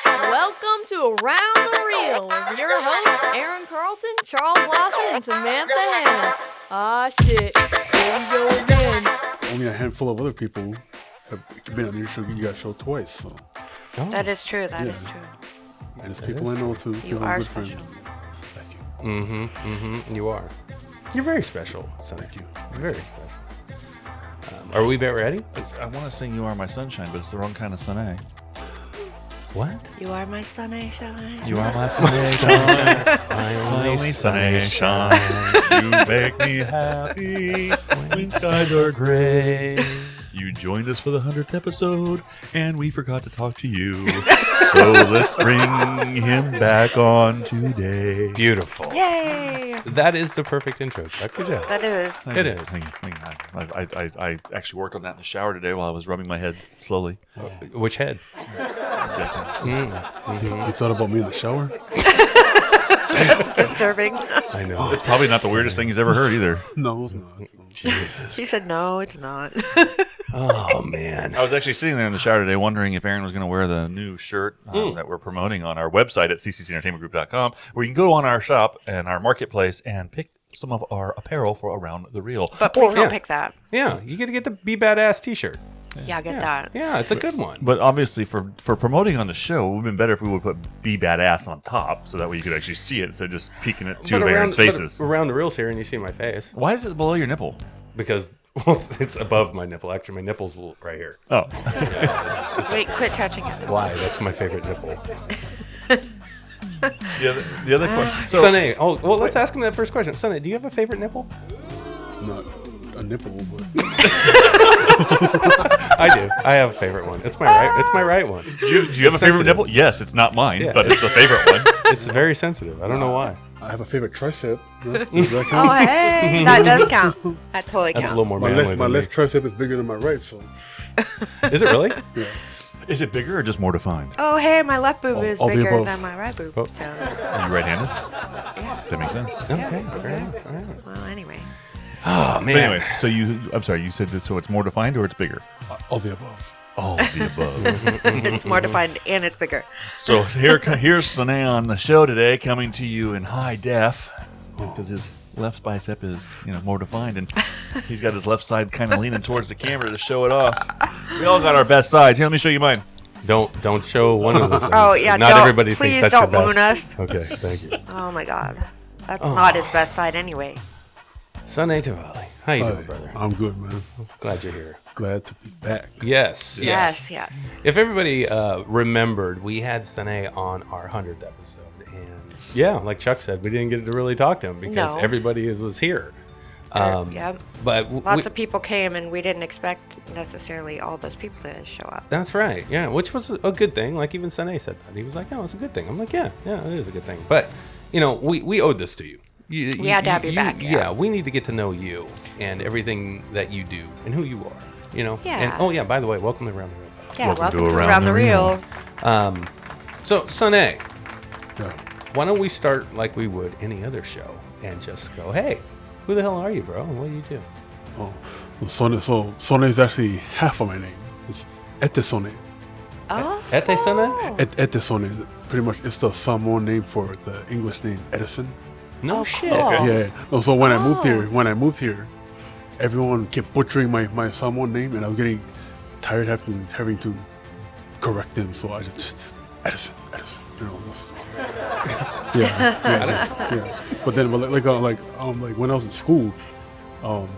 Welcome to Around the Reel with your hosts, Aaron Carlson, Charles Lawson, and Samantha Hannah. Ah, shit. Here we go again. Only a handful of other people have been on your show. You got show twice, so. Oh. That is true. That is Yeah. true. And it's people I know too. You people are good special. friends. Thank you. You are. You're very special, son. Thank you. You're very special. Are we about ready? I want to sing "You Are My Sunshine," but it's the wrong kind of Sone. What? You are my sunshine. You are my sunshine, my only sunshine. You make me happy when skies are gray. You joined us for the 100th episode, and we forgot to talk to you. So let's bring him back on today. Beautiful. Yay! That is the perfect intro. Good job. That is. It is. Thank you. I actually worked on that in the shower today while I was rubbing my head slowly. Which head? You thought about me in the shower? It's disturbing. I know. It's probably not the weirdest thing he's ever heard either. No, it's not. Jesus. She said, no, it's not. Oh, man. I was actually sitting there in the shower today wondering if Aaron was going to wear the new shirt that we're promoting on our website at cccentertainmentgroup.com, where you can go on our shop and our marketplace and pick some of our apparel for Around the Reel. But please don't yeah. pick that. Yeah, you get to get the Be Badass t-shirt. Yeah, get that. Yeah, it's a good one. But obviously, for promoting on the show, it would have been better if we would put "Be Badass" on top, so that way you could actually see it instead of just peeking at two of Aaron's faces. Around the reels here, and you see my face. Why is it below your nipple? Because, well, it's above my nipple. Actually, my nipple's right here. Oh, Wait, quit touching it. Why? That's my favorite nipple. the other question. So, Sonny, well, let's ask him that first question. Sonny, do you have a favorite nipple? Not a nipple, but I do. I have a favorite one. It's my right. It's my right one. do you have a favorite sensitive. nipple? Yes, it's not mine, Yeah. but it's a favorite one. It's very sensitive. I don't know why. I have a favorite tricep. Yeah, does that Oh, count? hey. That does count. That totally That's counts. a little more My manly left than me. tricep is bigger than my right, so Is it really? yeah. Is it bigger or just more defined? Oh, hey, my left boob is all the bigger above. than my right boob. Oh. So, Are you right-handed? That makes sense. Okay. Fair enough. All right. well, anyway. Oh, But man. anyway, so I'm sorry, you said that, so it's more defined or it's bigger? All the above. All of the above. It's more defined and it's bigger. So here's Sone on the show today, coming to you in high def, because his left bicep is more defined, and he's got his left side kind of leaning towards the camera to show it off. We all got our best sides. Here, let me show you mine. Don't show one of those. Oh, yeah, Not don't- everybody please thinks that's don't your moon best. us. Okay, thank you. Oh, my God. That's not his best side anyway. Sone Tuvale. How you Hi, doing, brother? I'm good, man. Glad you're here. Glad to be back. Yes. Yes. If everybody remembered, we had Sone on our 100th episode, and yeah, like Chuck said, we didn't get to really talk to him because No. everybody was here. Yep. But Lots of people came, and we didn't expect necessarily all those people to show up. that's right, yeah, which was a good thing. Like even Sone said that. He was like, "Oh, it's a good thing." I'm like, "Yeah, it is a good thing." But we owed this to you. We had to have you back, yeah. Yeah, we need to get to know you and everything that you do and who you are. Yeah. And oh yeah, by the way, welcome to Around the Reel. Yeah, Welcome welcome to to Around the Reel. So Sone, Yeah. why don't we start like we would any other show and just go, "Hey, who the hell are you, bro? And what do you do?" Oh, so Sone is actually half of my name. It's Ete Sone. Oh. Ete Sone? Ete Sone. Pretty much, it's the Samoan name for the English name Edison. No Oh, shit. cool. Okay. Yeah. No, so when I moved here, everyone kept butchering my Samoan name, and I was getting tired having to correct them. So I just Edison. Yeah. But then, like when I was in school, all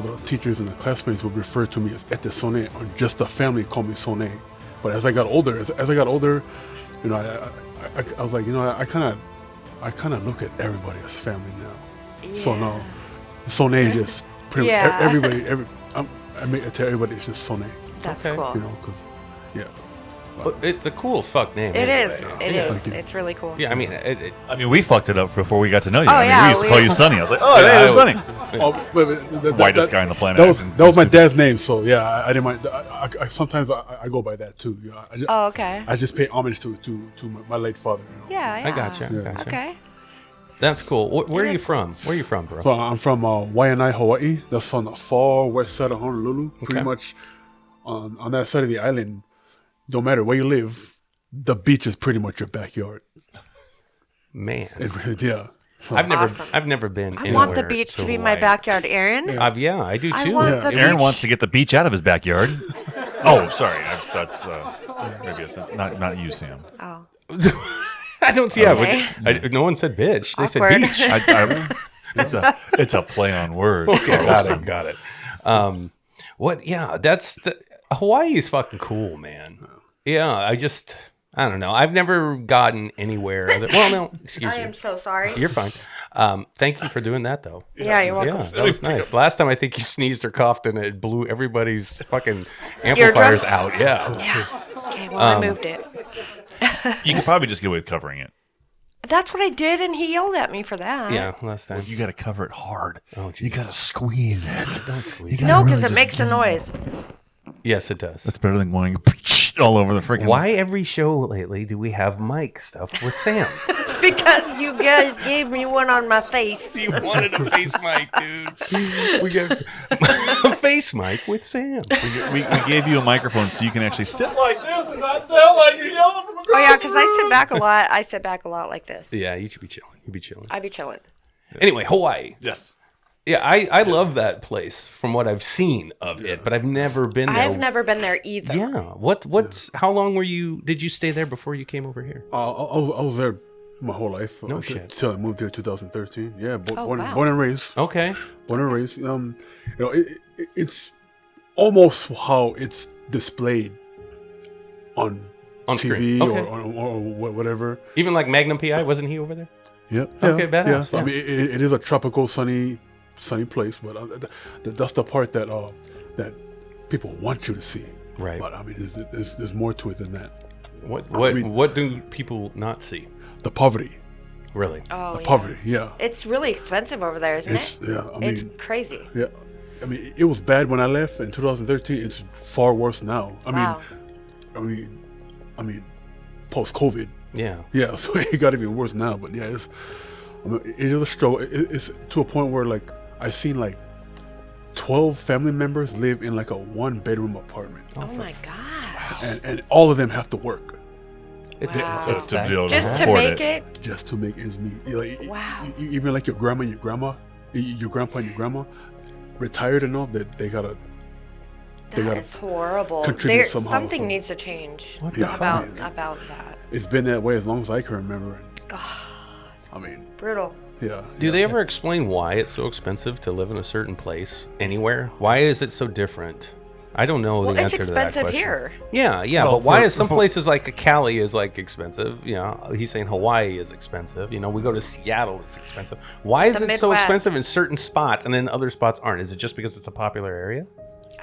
the teachers and the classmates would refer to me as Ete Sone, or just the family called me Sone. But as I got older, I was like, I kind of look at everybody as family now. So now, Sone is just pretty much Yeah. everybody. I make it to everybody. It's just Sone. That's Okay. cool. Because But it's a cool as fuck name. It anyway. is. It Thank is. you. It's really cool. Yeah, I mean, I mean, we fucked it up before we got to know you. Oh, I mean, yeah, we used to call you Sonny. I was like, oh, Yeah, hey, there's Sonny. Whitest guy on the planet. That was my dad's name, so yeah, I didn't mind. I sometimes I go by that too. Oh, okay. I just pay homage to my late father. Yeah. I gotcha. Yeah. Gotcha. Okay. That's cool. Where are you from? Where are you from, bro? So I'm from Waianae, Hawaii. That's on the far west side of Honolulu. Pretty much on that side of the island, no matter where you live, the beach is pretty much your backyard. Man. Yeah. I've never been I anywhere. want the beach to be my Hawaii. backyard, Aaron. Yeah, I do too. I want the Aaron beach. wants to get the beach out of his backyard. Oh, sorry. That's maybe a sense. Not you, Sam. Oh. I don't see. Okay. No one said bitch. They Awkward. said beach. It's a play on words. Okay, got it. What? Yeah, Hawaii is fucking cool, man. Yeah, I don't know. I've never gotten anywhere. Well, no, excuse I me. am so sorry. You're fine. Thank you for doing that, though. Yeah, you're welcome. Yeah, that was nice. Last time I think you sneezed or coughed and it blew everybody's fucking amplifiers Eardrums? out. Yeah. Yeah. Okay, well, I moved it. You could probably just get away with covering it. That's what I did, and he yelled at me for that. Yeah, last time. You got to cover it hard. Oh, You Jesus. got to squeeze it. Don't squeeze You it. No, gotta because really it makes a noise. Yes, it does. That's better than going all over the freaking. Why every show lately do we have Mike stuff with Sam? Because you guys gave me one on my face. You wanted a face mic, dude. We got a face mic with Sam. We gave you a microphone so you can actually sit like this and not sound like you're yelling from across. Oh, yeah, because I sit back a lot. I sit back a lot like this. Yeah, you should be chilling. You'd be chilling. I be chilling. Anyway, Hawaii. Yes. Yeah, I love that place from what I've seen of it, but I've never been there. I've never been there either. Yeah. How long did you stay there before you came over here? I was there my whole life. No shit. Till I moved here in 2013. Yeah, wow. born and raised. Okay. Born and raised. It's almost how it's displayed on On TV screen. Okay. or whatever. Even like Magnum PI, wasn't he over there? Yeah. Okay, badass, Yeah. yeah. I mean, it is a tropical, sunny place, but that's the part that people want you to see. Right. But I mean, there's more to it than that. What do people not see? The poverty. Really? Oh, The yeah. poverty. Yeah. It's really expensive over there, isn't It's it? yeah. I It's mean, crazy. yeah. I mean, it was bad when I left in 2013. It's far worse now. Wow. I mean, post COVID. Yeah. Yeah, so it got even worse now. But yeah, it is a struggle. It's to a point where like I've seen like 12 family members live in like a 1-bedroom apartment, Oh my god. and all of them have to work It's, Wow. it's To that- build Just to afford make it. just to make ends meet. Like, Wow. Even like your grandma and your grandpa and your grandma, retired and all that they gotta That is horrible. contribute somehow, Something so- needs to change What Yeah. about Yeah. that. It's been that way as long as I can remember. God, I mean, brutal. yeah. Do they ever explain why it's so expensive to live in a certain place anywhere? Why is it so different? I don't know Well, the it's answer to that expensive question. here. Yeah, Well, but why for- is some for- places like Cali is like expensive? You know, he's saying Hawaii is expensive. You know, we go to Seattle, it's expensive. Why is The it so Midwest. expensive in certain spots and then other spots aren't? Is it just because it's a popular area?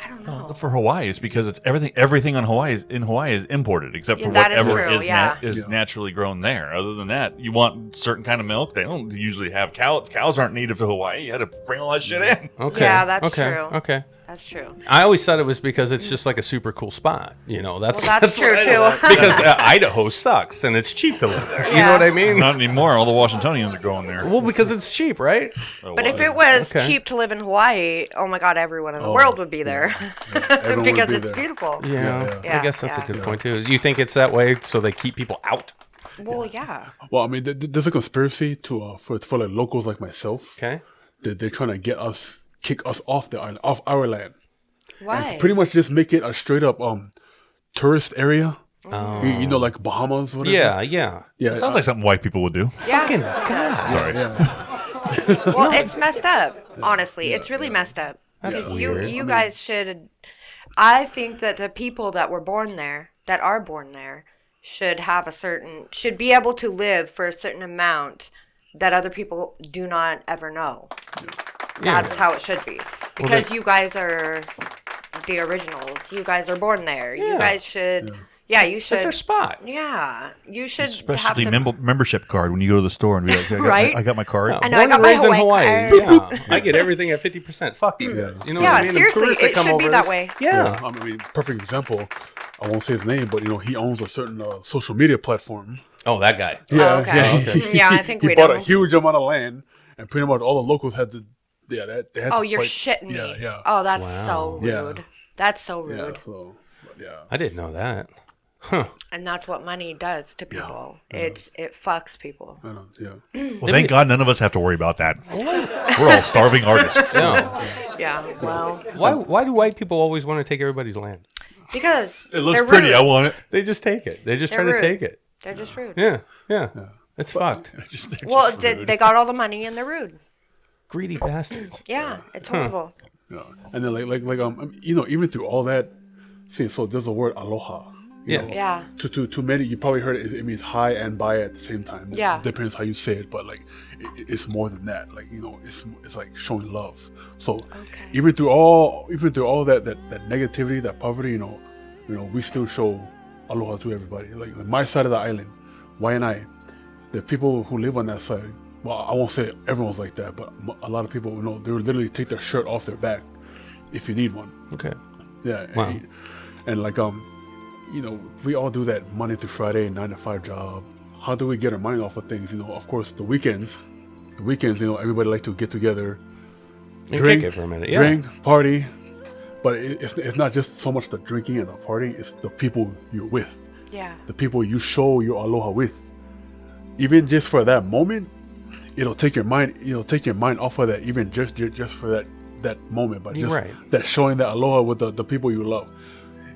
I don't know. For Hawaii, it's because it's everything in Hawaii is imported except for Yeah, that is whatever true, yeah. Yeah. naturally grown there. Other than that, you want certain kind of milk. They don't usually have cows. Cows aren't native to Hawaii. You had to bring all that shit in. Okay. Yeah, that's okay. true. Okay. That's true. I always thought it was because it's just like a super cool spot. You know, that's Well, that's true, what I too. thought. Because Idaho sucks and it's cheap to live there. You know Yeah. what I mean? Not anymore. All the Washingtonians are going there. Well, because it's cheap, right? But if it was Okay. cheap to live in Hawaii, oh my god, everyone in the Oh, world would be there. Everyone would because be it's there. beautiful. Yeah. Yeah, I guess that's yeah. a good point too. You think it's that way so they keep people out? Well, yeah. Well, I mean, there's a conspiracy to for like locals like myself. Okay. That they're trying to kick us off the island, off our land. Why? And pretty much just make it a straight up tourist area. Oh. You know, like Bahamas, whatever. Yeah. Yeah. It sounds like something white people would do. yeah. Fucking God. Sorry. Yeah. Well, it's messed up. Honestly, it's really messed up. That's Because weird. You guys should. I think that the people that were born there, that are born there, should be able to live for a certain amount that other people do not ever know. Yeah. That's how it should be. Because you guys are the originals. You guys are born there. Yeah. You guys should. Yeah, you should. That's their spot. Yeah, you should Especially have the, membership card when you go to the store and be like, Right? I got my card. I know, Born I got and my raised in Hawaii Hawaii. card. Yeah. I get everything at 50%. Fuck these guys. You know Yeah, what I mean? seriously, tourists that it come should be over, that way. Yeah. I mean, perfect example. I won't say his name, but he owns a certain social media platform. Oh, that guy. Yeah, okay. Yeah, I think he we bought know. a huge amount of land, and pretty much all the locals had to. Yeah, they had Oh, to you're fight. shitting me. Yeah, yeah. Oh, that's Wow. so Yeah. rude. That's so Yeah, rude. so, but yeah. I didn't know that. And that's what money does to people. It fucks people. I don't. Yeah. Well, thank God none of us have to worry about that. We're all starving artists. No. Yeah, well, Why do white people always want to take everybody's land? because It looks they're pretty. rude. I want it. They just take it. They just They're try to rude. take it. They're just rude. Yeah. It's fucked. Well, they got all the money and they're rude. Greedy bastards. Yeah, it's horrible. Yeah. And then even through all that, see, so there's a word aloha. You Yeah. know, Yeah. To many, you probably heard it. It means hi and bye at the same time. Yeah. It depends how you say it, but like it's more than that. Like it's like showing love. So even through all that negativity, that poverty, we still show aloha to everybody. Like on my side of the island, Waianae, the people who live on that side. Well, I won't say everyone's like that, but a lot of people, they would literally take their shirt off their back if you need one. Okay. Yeah. Wow. And like we all do that Monday through Friday 9 to 5 job. How do we get our money off of things? Of course, the weekends, everybody like to get together, And drink kick it for a minute. Yeah. drink, party. But it's not just so much the drinking and the party. It's the people you're with, Yeah. the people you show your aloha with. Even just for that moment, it'll take your mind. Take your mind off of that. Even just for that moment, but just Right. that showing that aloha with the people you love.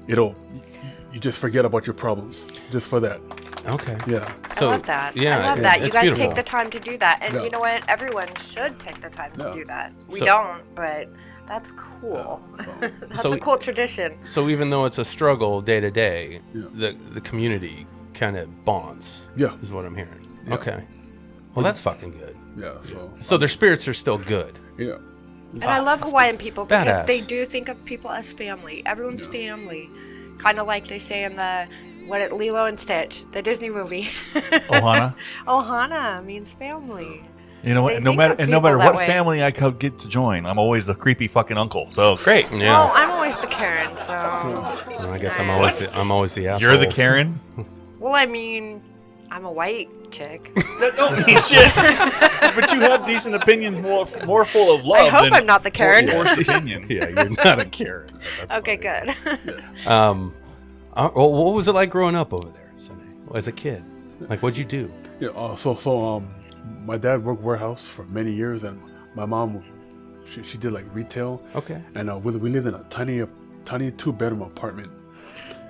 You just forget about your problems just for that. Okay. Yeah. I love that. Yeah, I love that. You it's guys beautiful. take the time to do that. And Yeah. you know what? Everyone should take the time to Yeah. do that. We So- don't, but that's cool. That's So- a cool tradition. So even though it's a struggle day to day, Yeah. the community kind of bonds. Yeah. Is what I'm hearing. Yeah. Okay. Well, that's fucking good. Yeah. So their spirits are still good. Yeah. And I love Hawaiian people because Badass. they do think of people as family. Everyone's family. Kind of like they say in Lilo and Stitch, the Disney movie. Ohana. Ohana means family. You know what? They No think matter of and no people matter that what way. family I get to join, I'm always the creepy fucking uncle. So Great. Yeah. Well, I'm always the Karen, so. Well, I guess I'm always the asshole. you're the Karen. Well, I mean, I'm a white chick. Don't mean shit. But you have decent opinions, more full of love. I hope than I'm not the Karen. Forced opinion. Yeah, you're not a Karen. That's Okay, funny. good. Well, what was it like growing up over there, Sone? As a kid, like what'd you do? Yeah. So my dad worked warehouse for many years, and my mom, she did like retail. Okay. And we lived in a tiny 2-bedroom apartment.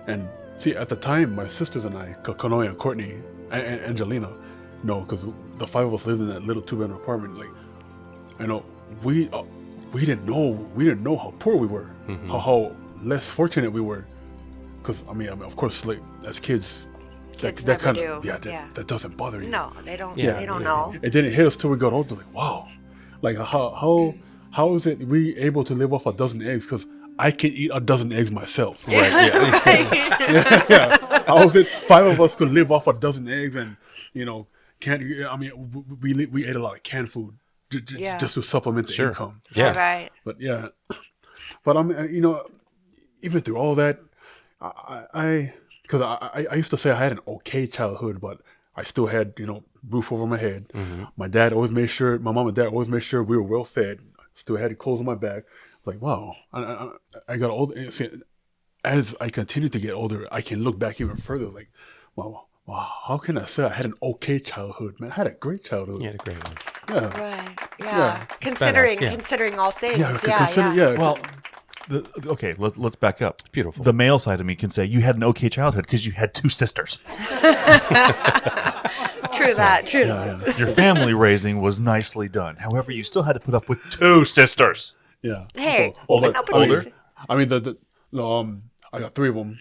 And see, at the time, my sisters and I, Kanoe and Courtney and Angelina, because the 5 of us lived in that little 2-bedroom apartment. Like, we didn't know how poor we were, how less fortunate we were. Because I mean, of course, like as kids, Kids that never kind of do. that doesn't bother you. No, they don't. Yeah, They don't yeah, know. It didn't hit us till we got older. Like, wow, like how is it we able to live off a dozen eggs? Because I can eat a dozen eggs myself. Right. Yeah. Yeah. How is it 5 of us could live off a dozen eggs and can't? I mean, we ate a lot of canned food Yeah. just to supplement the Sure. income. Yeah. Right. But yeah, but even through all that, I used to say I had an okay childhood, but I still had roof over my head. Mm-hmm. My mom and dad always made sure we were well fed. Still had clothes on my back. Like wow, I got old. As I continue to get older, I can look back even further. Like wow, how can I say I had an okay childhood, man? I had a great childhood. You had a great one. Yeah. Right. Yeah. Yeah. Considering badass, yeah. considering all things. Yeah, Yeah. consider, yeah. Well, okay, let's back up. Beautiful. The male side of me can say you had an okay childhood because you had 2 sisters. True that. True. Yeah. Your family raising was nicely done. However, you still had to put up with 2 sisters. Yeah. Hey, Older. putting up with Older. your- I mean, I got 3 of them.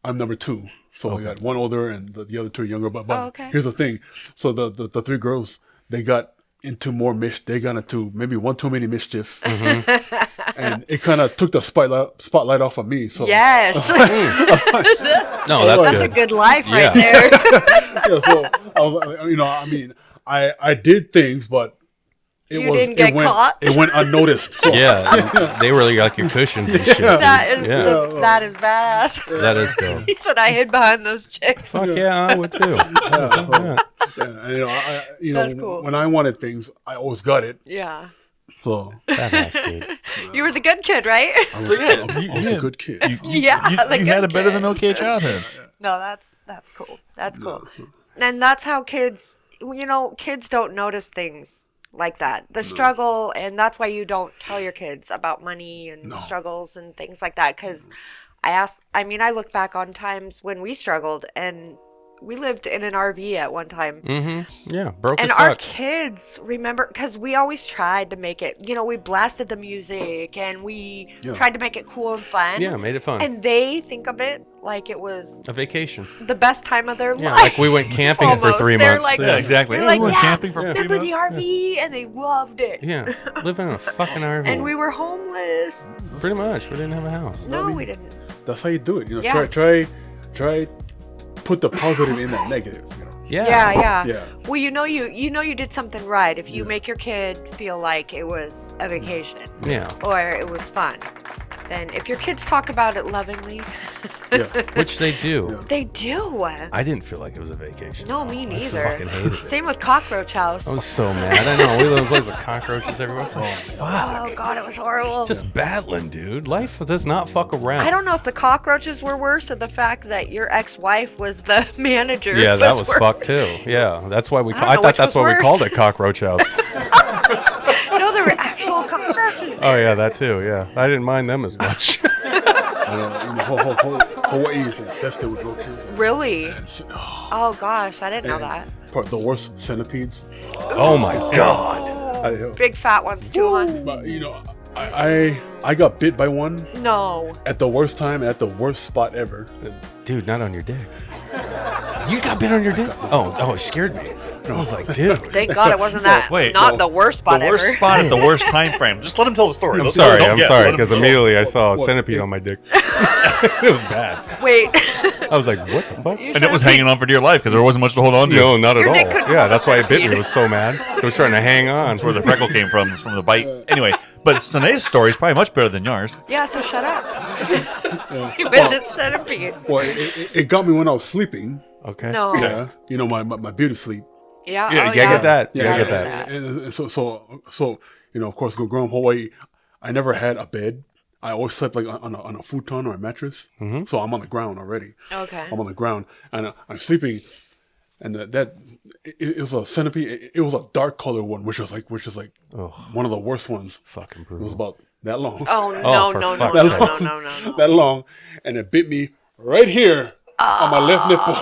I'm number 2, so I got one older and the other 2 younger. But Oh, okay. here's the thing: so the 3 girls, they got into more They got into maybe one too many mischief, and it kind of took the spotlight off of me. So Yes. No, that's That's a good. good life Yeah. right there. yeah, so I was, I mean, I did things, but You didn't get caught? It went unnoticed. So, Yeah, they were like your cushions and shit. That is Yeah. that is badass. That is dope. He said I hid behind those chicks. Fuck yeah, I would too. yeah, and, That's cool. when I wanted things, I always got it. Yeah. So Badass, dude. You were the good kid, right? I was a good kid. Yeah, the You had a good better kid. than okay childhood. No, that's cool. That's cool. And that's how kids, kids don't notice things like that. The struggle, and that's why you don't tell your kids about money and struggles and things like that. Because I look back on times when we struggled, and we lived in an RV at one time. Mm-hmm. Yeah, broke And as our fuck. kids remember, because we always tried to make it, we blasted the music and we tried to make it cool and fun. Yeah, made it fun. And they think of it like it was A vacation. the best time of their Yeah, life. like we went camping for 3 They're months. like, yeah. exactly. They're Yeah, like, we went camping for they're 3 with the months. RV and they loved it. Yeah, living in a fucking RV. And we were homeless. Pretty much. We didn't have a house. No, we didn't. That's how you do it. Yeah. Try put the positive in that negative. Yeah. Yeah. Well, you did something right if you make your kid feel like it was a vacation. Yeah. Or it was fun. Then if your kids talk about it lovingly, Yeah. Which they do. they do. I didn't feel like it was a vacation. No, me neither. I fucking hated it. Same with Cockroach House. I was so mad. I know. We live in a place with cockroaches everywhere. It's like, Oh God, it was horrible. just battling, dude. Life does not fuck around. I don't know if the cockroaches were worse or the fact that your ex-wife was the manager. Yeah, that was worse. fucked too. Yeah, that's why we. I don't I know thought which that's was why we worse. called it Cockroach House. No, there were actual cockroaches. Oh yeah, that too. Yeah, I didn't mind them as much. Hawaii is infested with roaches. Really? And, Oh gosh, I didn't know that. the worst centipedes. Oh my god. Big fat ones too, huh? But I got bit by one No. at the worst time at the worst spot ever. Dude, not on your dick. You got bit on your dick? Oh, it scared me. I was like, dude. Thank God it wasn't that. Wait, not no. the worst spot The worst ever. spot at the worst time frame. Just let him tell the story. I'm Let's- sorry, don't- I'm yeah, sorry, let him because go. immediately I saw a What? centipede on my dick. It was bad. Wait. I was like, what the fuck? And it was hanging on for dear life because there wasn't much to hold on to. No, not at Your all. dick couldn't Yeah, hold that's the why it bit me. centipede. It was so mad. It was trying to hang on. That's where the freckle came from the bite. Anyway, but Sone's story is probably much better than yours. Yeah, so shut up. You bit the centipede. Well, it got me when I was sleeping. Okay. No. Yeah, my beauty sleep. Yeah. Yeah, oh, you gotta get that. You Yeah, gotta get that. And so of course, growing up in Hawaii, I never had a bed. I always slept like on a futon or a mattress. Mm-hmm. So I'm on the ground already. Okay. I'm on the ground and I'm sleeping, and it was a centipede. It was a dark color one, which is like one of the worst ones. Fucking It was brutal. about that long. Oh, Oh, no, for no, no, fuck's no, sake. no, no, no. That long, and it bit me right here on my left nipple.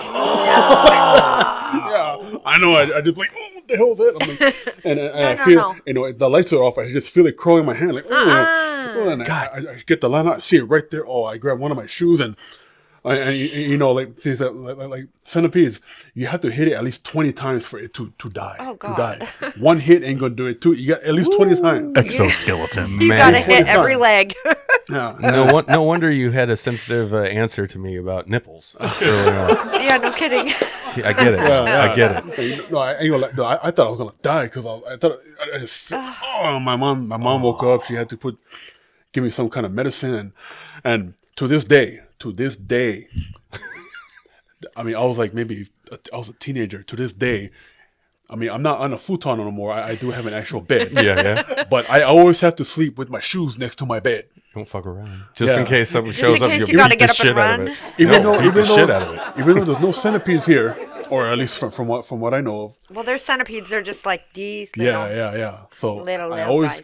Yeah, I know. I just like, oh, what the hell is that? I'm like, and I feel, the lights are off. I just feel it crawling in my hand, like, oh, and I get the line out, I see it right there. Oh, I grab one of my shoes and like things that like centipedes, you have to hit it at least 20 times for it to die. Oh, To God. die. One hit ain't gonna do it too. You got at least 20 times. Exoskeleton. You Man. gotta hit every leg. Yeah. No wonder you had a sensitive answer to me about nipples. early on. Yeah, no kidding. I get it. I get it. Hey, no, I ain't gonna I thought I was gonna die because I thought I just my mom woke up. She had to give me some kind of medicine and to this day, I mean, I was like I was a teenager. To this day, I mean, I'm not on a futon anymore. I do have an actual bed. Yeah. But I always have to sleep with my shoes next to my bed. Don't fuck around. Just Yeah. in case something Just shows in up, case you you gotta beat the get up and shit out of run. it. Even No, though beat the shit out of it. even though there's no centipedes here, or at least from what I know of. Well, their centipedes are just like these little. Yeah. So Little guys.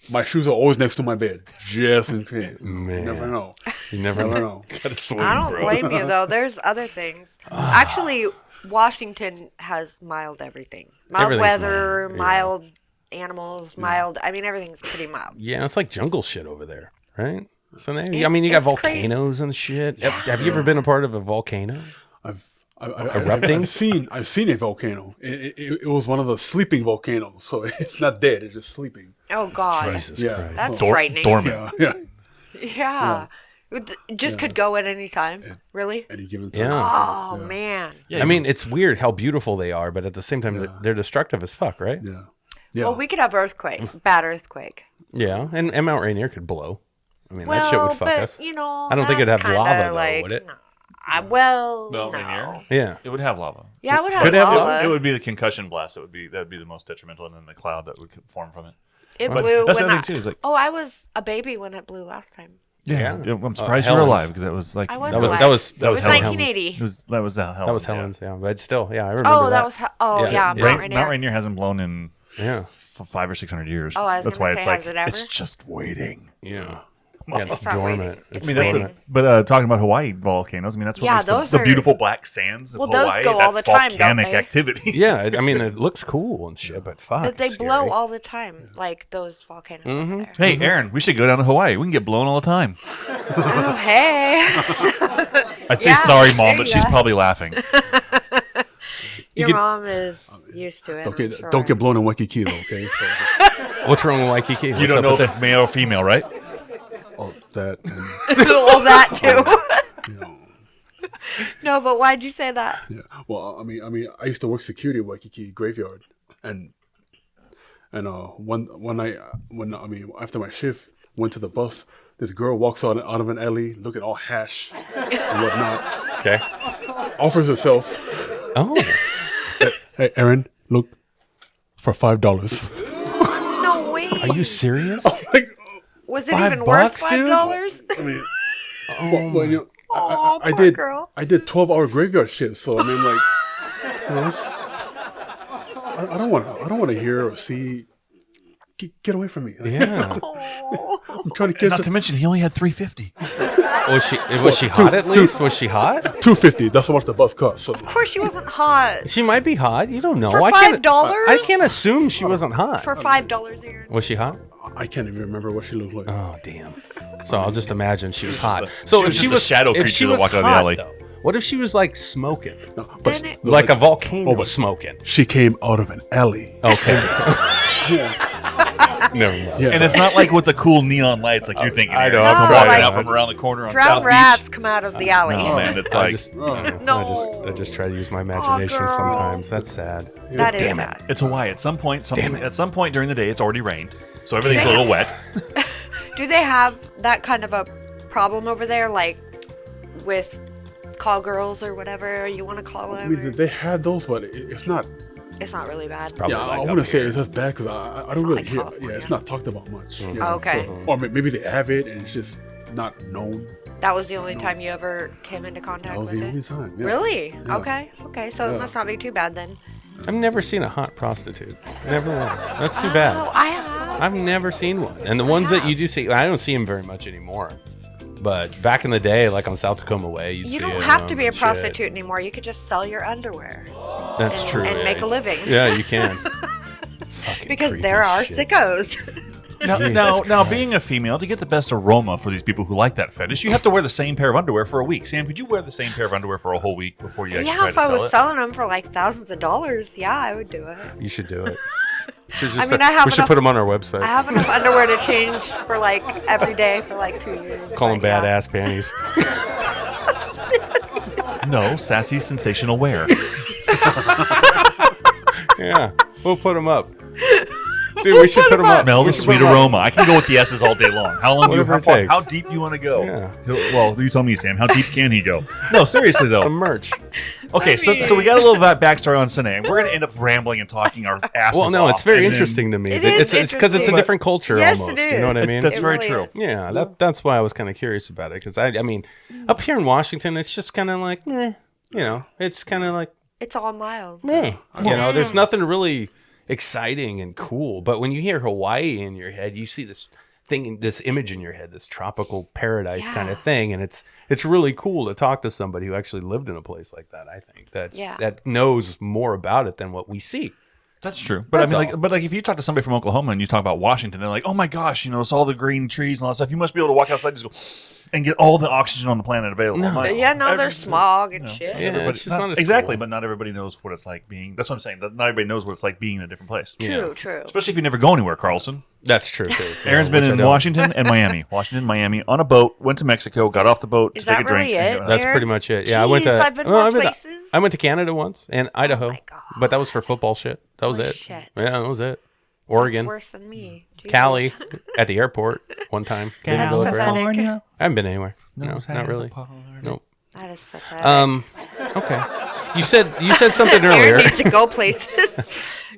my shoes are always next to my bed, just in case. Man. You never know. You never Never know. know. Gotta swing, I don't bro. blame you though. There's other things. Actually, Washington has mild everything. Mild Everything's weather, mild, yeah. mild animals, mild. I mean, everything's pretty mild. Yeah, it's like jungle shit over there, right? So I mean, you got It's crazy. volcanoes and shit. Have you ever been a part of a volcano? Erupting? I've seen a volcano. It was one of the sleeping volcanoes, so it's not dead. It's just sleeping. Oh God, Jesus Yeah. Christ. that's Dor- frightening. Dormant. Yeah. Yeah. It just could go at any time. Really? Any given time. Yeah. Oh man. I mean, it's weird how beautiful they are, but at the same time, they're destructive as fuck, right? Yeah. Yeah. Well, we could have earthquake, bad earthquake. Yeah, and Mount Rainier could blow. I mean, that Well, shit would fuck but us. you know, I don't think it'd that's have lava, kinda though, like, would it? No. Well, Mount no. Rainier? Yeah. It would have lava. Yeah, it would have Could have lava. It would be the concussion blast. That'd be the most detrimental, and then the cloud that would form from it. It But blew. that's the when other I, thing too. Is like, I was a baby when it blew last time. yeah, I'm surprised you were Helen's. alive because that was like I was That was alive. that was It was Helen's. 1980. That was That was Helen's, yeah. But still, yeah, I remember Oh, that. that was. Oh, Yeah. yeah, Yeah. Mount Rainier. Mount Rainier hasn't blown in Yeah, 500 or 600 years. Oh, I was that's gonna why say, it's like has it ever? it's just waiting. yeah. Yeah, it's It's not dormant. waiting. It's I mean, that's dormant. but talking about Hawaii volcanoes, I mean, that's what Yeah, makes those the are- beautiful black sands of Well, those Hawaii. go all That's the time, don't volcanic they? activity. Yeah, I mean, it looks cool and shit, but fuck. But they it's blow scary. all the time, like those volcanoes Mm-hmm. up there. Hey, Aaron, we should go down to Hawaii. We can get blown all the time. Oh, hey. I'd say Yeah, sorry, there Mom, but you she's go. probably laughing. Your get- mom is used to it. Okay, I'm sure. don't get blown in Waikiki though. Okay, so What's wrong with Waikiki? You What's don't up know with if that's male or female, right? oh, that Well, that too. you know, No, but why'd you say that? yeah. Well, I mean, I used to work security at Waikiki graveyard, and one night when after my shift went to the bus, this girl walks out of an alley looking all hash and whatnot, Okay. offers herself, Oh, "Hey, Aaron, look, for $5." No way. are you serious? Like, Was it $5, even worth dude? $5? I mean, well, you know, Aw, I poor did girl. I did 12-hour graveyard shifts, so I mean, like, you know, I don't want to hear or see. Get away from me! Like, Yeah. I'm trying to catch Not to mention, he only had $350. Was she hot at least? Was she hot? $250. That's how much the bus cost. So Of course, she wasn't hot. She might be hot. You don't know. For I can't- $5? I can't assume she wasn't hot. For $5 a year. Was she hot? I can't even remember what she looked like. Oh, damn. So I'll just imagine she was hot. a- So she if was she just a was shadow if creature she that was walked out of the hot, alley. though, what if she was like smoking, No, but Then it- like a volcano Oh, but- smoking? she came out of an alley. Okay. Never mind. Yeah, And it's not like with the cool neon lights like you're thinking. I know, Aaron. I'm Come trying. walking out from around the corner on Drowned South rats Beach. come out of the alley. Oh, man, it's I like, just, No. I just try to use my imagination girl. sometimes. That's sad. That is Damn it. sad. it's Hawaii. At some point, Damn it. at some point during the day, it's already rained. So everything's a Damn. little wet. Do they have that kind of a problem over there, like with call girls or whatever you want to call I them? mean, they had those, but it's not. It's not really bad. Probably Yeah, like I up wouldn't say here. it's just bad because I don't not really like hear. Yeah, California. it's not talked about much. you Mm-hmm. know, Okay. so- or maybe they have it and it's just not known. That was the only time you ever came into contact That was with the it? only time. Yeah. Really? Yeah. Okay. So Yeah. it must not be too bad then. I've never seen a hot prostitute. Never once. That's too bad. Oh, I have. I've never seen one. And the ones that you do see, I don't see them very much anymore. But back in the day, like on South Tacoma Way, you'd see You don't 'em have to be a and shit. prostitute anymore. You could just sell your underwear That's and, true. and yeah. make a living. Yeah, you can. Fucking Because creepy there are shit. sickos. Now, Jesus now, Christ. being a female, to get the best aroma for these people who like that fetish, you have to wear the same pair of underwear for a week. Sam, could you wear the same pair of underwear for a whole week before you actually Yeah, try if to I sell was it? selling them for like thousands of dollars, yeah, I would do it. You should do it. Should I mean, I have we should enough- put them on our website. I have enough underwear to change for like every day for like 2 years. Call them but yeah. badass panties. No, sassy, sensational wear. Yeah, we'll put them up. Dude, we should put them up. Smell We the should sweet put 'em up. aroma. I can go with the S's all day long. How long do you Whatever it how, takes. how deep do you want to go? Yeah. Well, you tell me, Sam. How deep can he go? No, seriously though. Some merch. Okay, so we got a little bit of backstory on Sone. We're going to end up rambling and talking our asses Well, no, off, it's very and then- interesting to me. It is It's because it's a interesting. different culture Yes, almost. it You know what I is. mean? That's It very really true. is. Yeah, that's why I was kind of curious about it because I mean, up here in Washington, it's just kind of like, it's kind of like, It's all mild. there's nothing really exciting and cool. But when you hear Hawaii in your head, you see this thing, this image in your head, this tropical paradise kind of Yeah. thing, and it's really cool to talk to somebody who actually lived in a place like that. I think that knows more about it than what we see. That's true. But That's I mean, all. like, if you talk to somebody from Oklahoma and you talk about Washington, they're like, "Oh my gosh, it's all the green trees and all that stuff. You must be able to walk outside and just go and get all the oxygen on the planet available." No. I'm like, Yeah, no, every- there's smog and shit. Yeah, everybody- it's just not as exactly, cool. but not everybody knows what it's like being. That's what I'm saying. Not everybody knows what it's like being in a different place. True. Especially if you never go anywhere, Carlson. That's true too. Aaron's been in Washington and Miami. Washington, Miami, on a boat, went to Mexico, got off the boat Is to take that a drink. really and it? go- That's Aaron? pretty much it. Yeah, I went to. Jeez, I've been well, more I've been to- places. I went to Canada once and Idaho, my God. but that was for football shit. That was Holy it. shit. Yeah, that was it. Oregon, Worse than me. Jesus. Cali, at the airport one time. Didn't go there. pathetic. I haven't been anywhere. No, not really. Nope. That is pathetic. Okay. You said something earlier. Aaron needs to go places.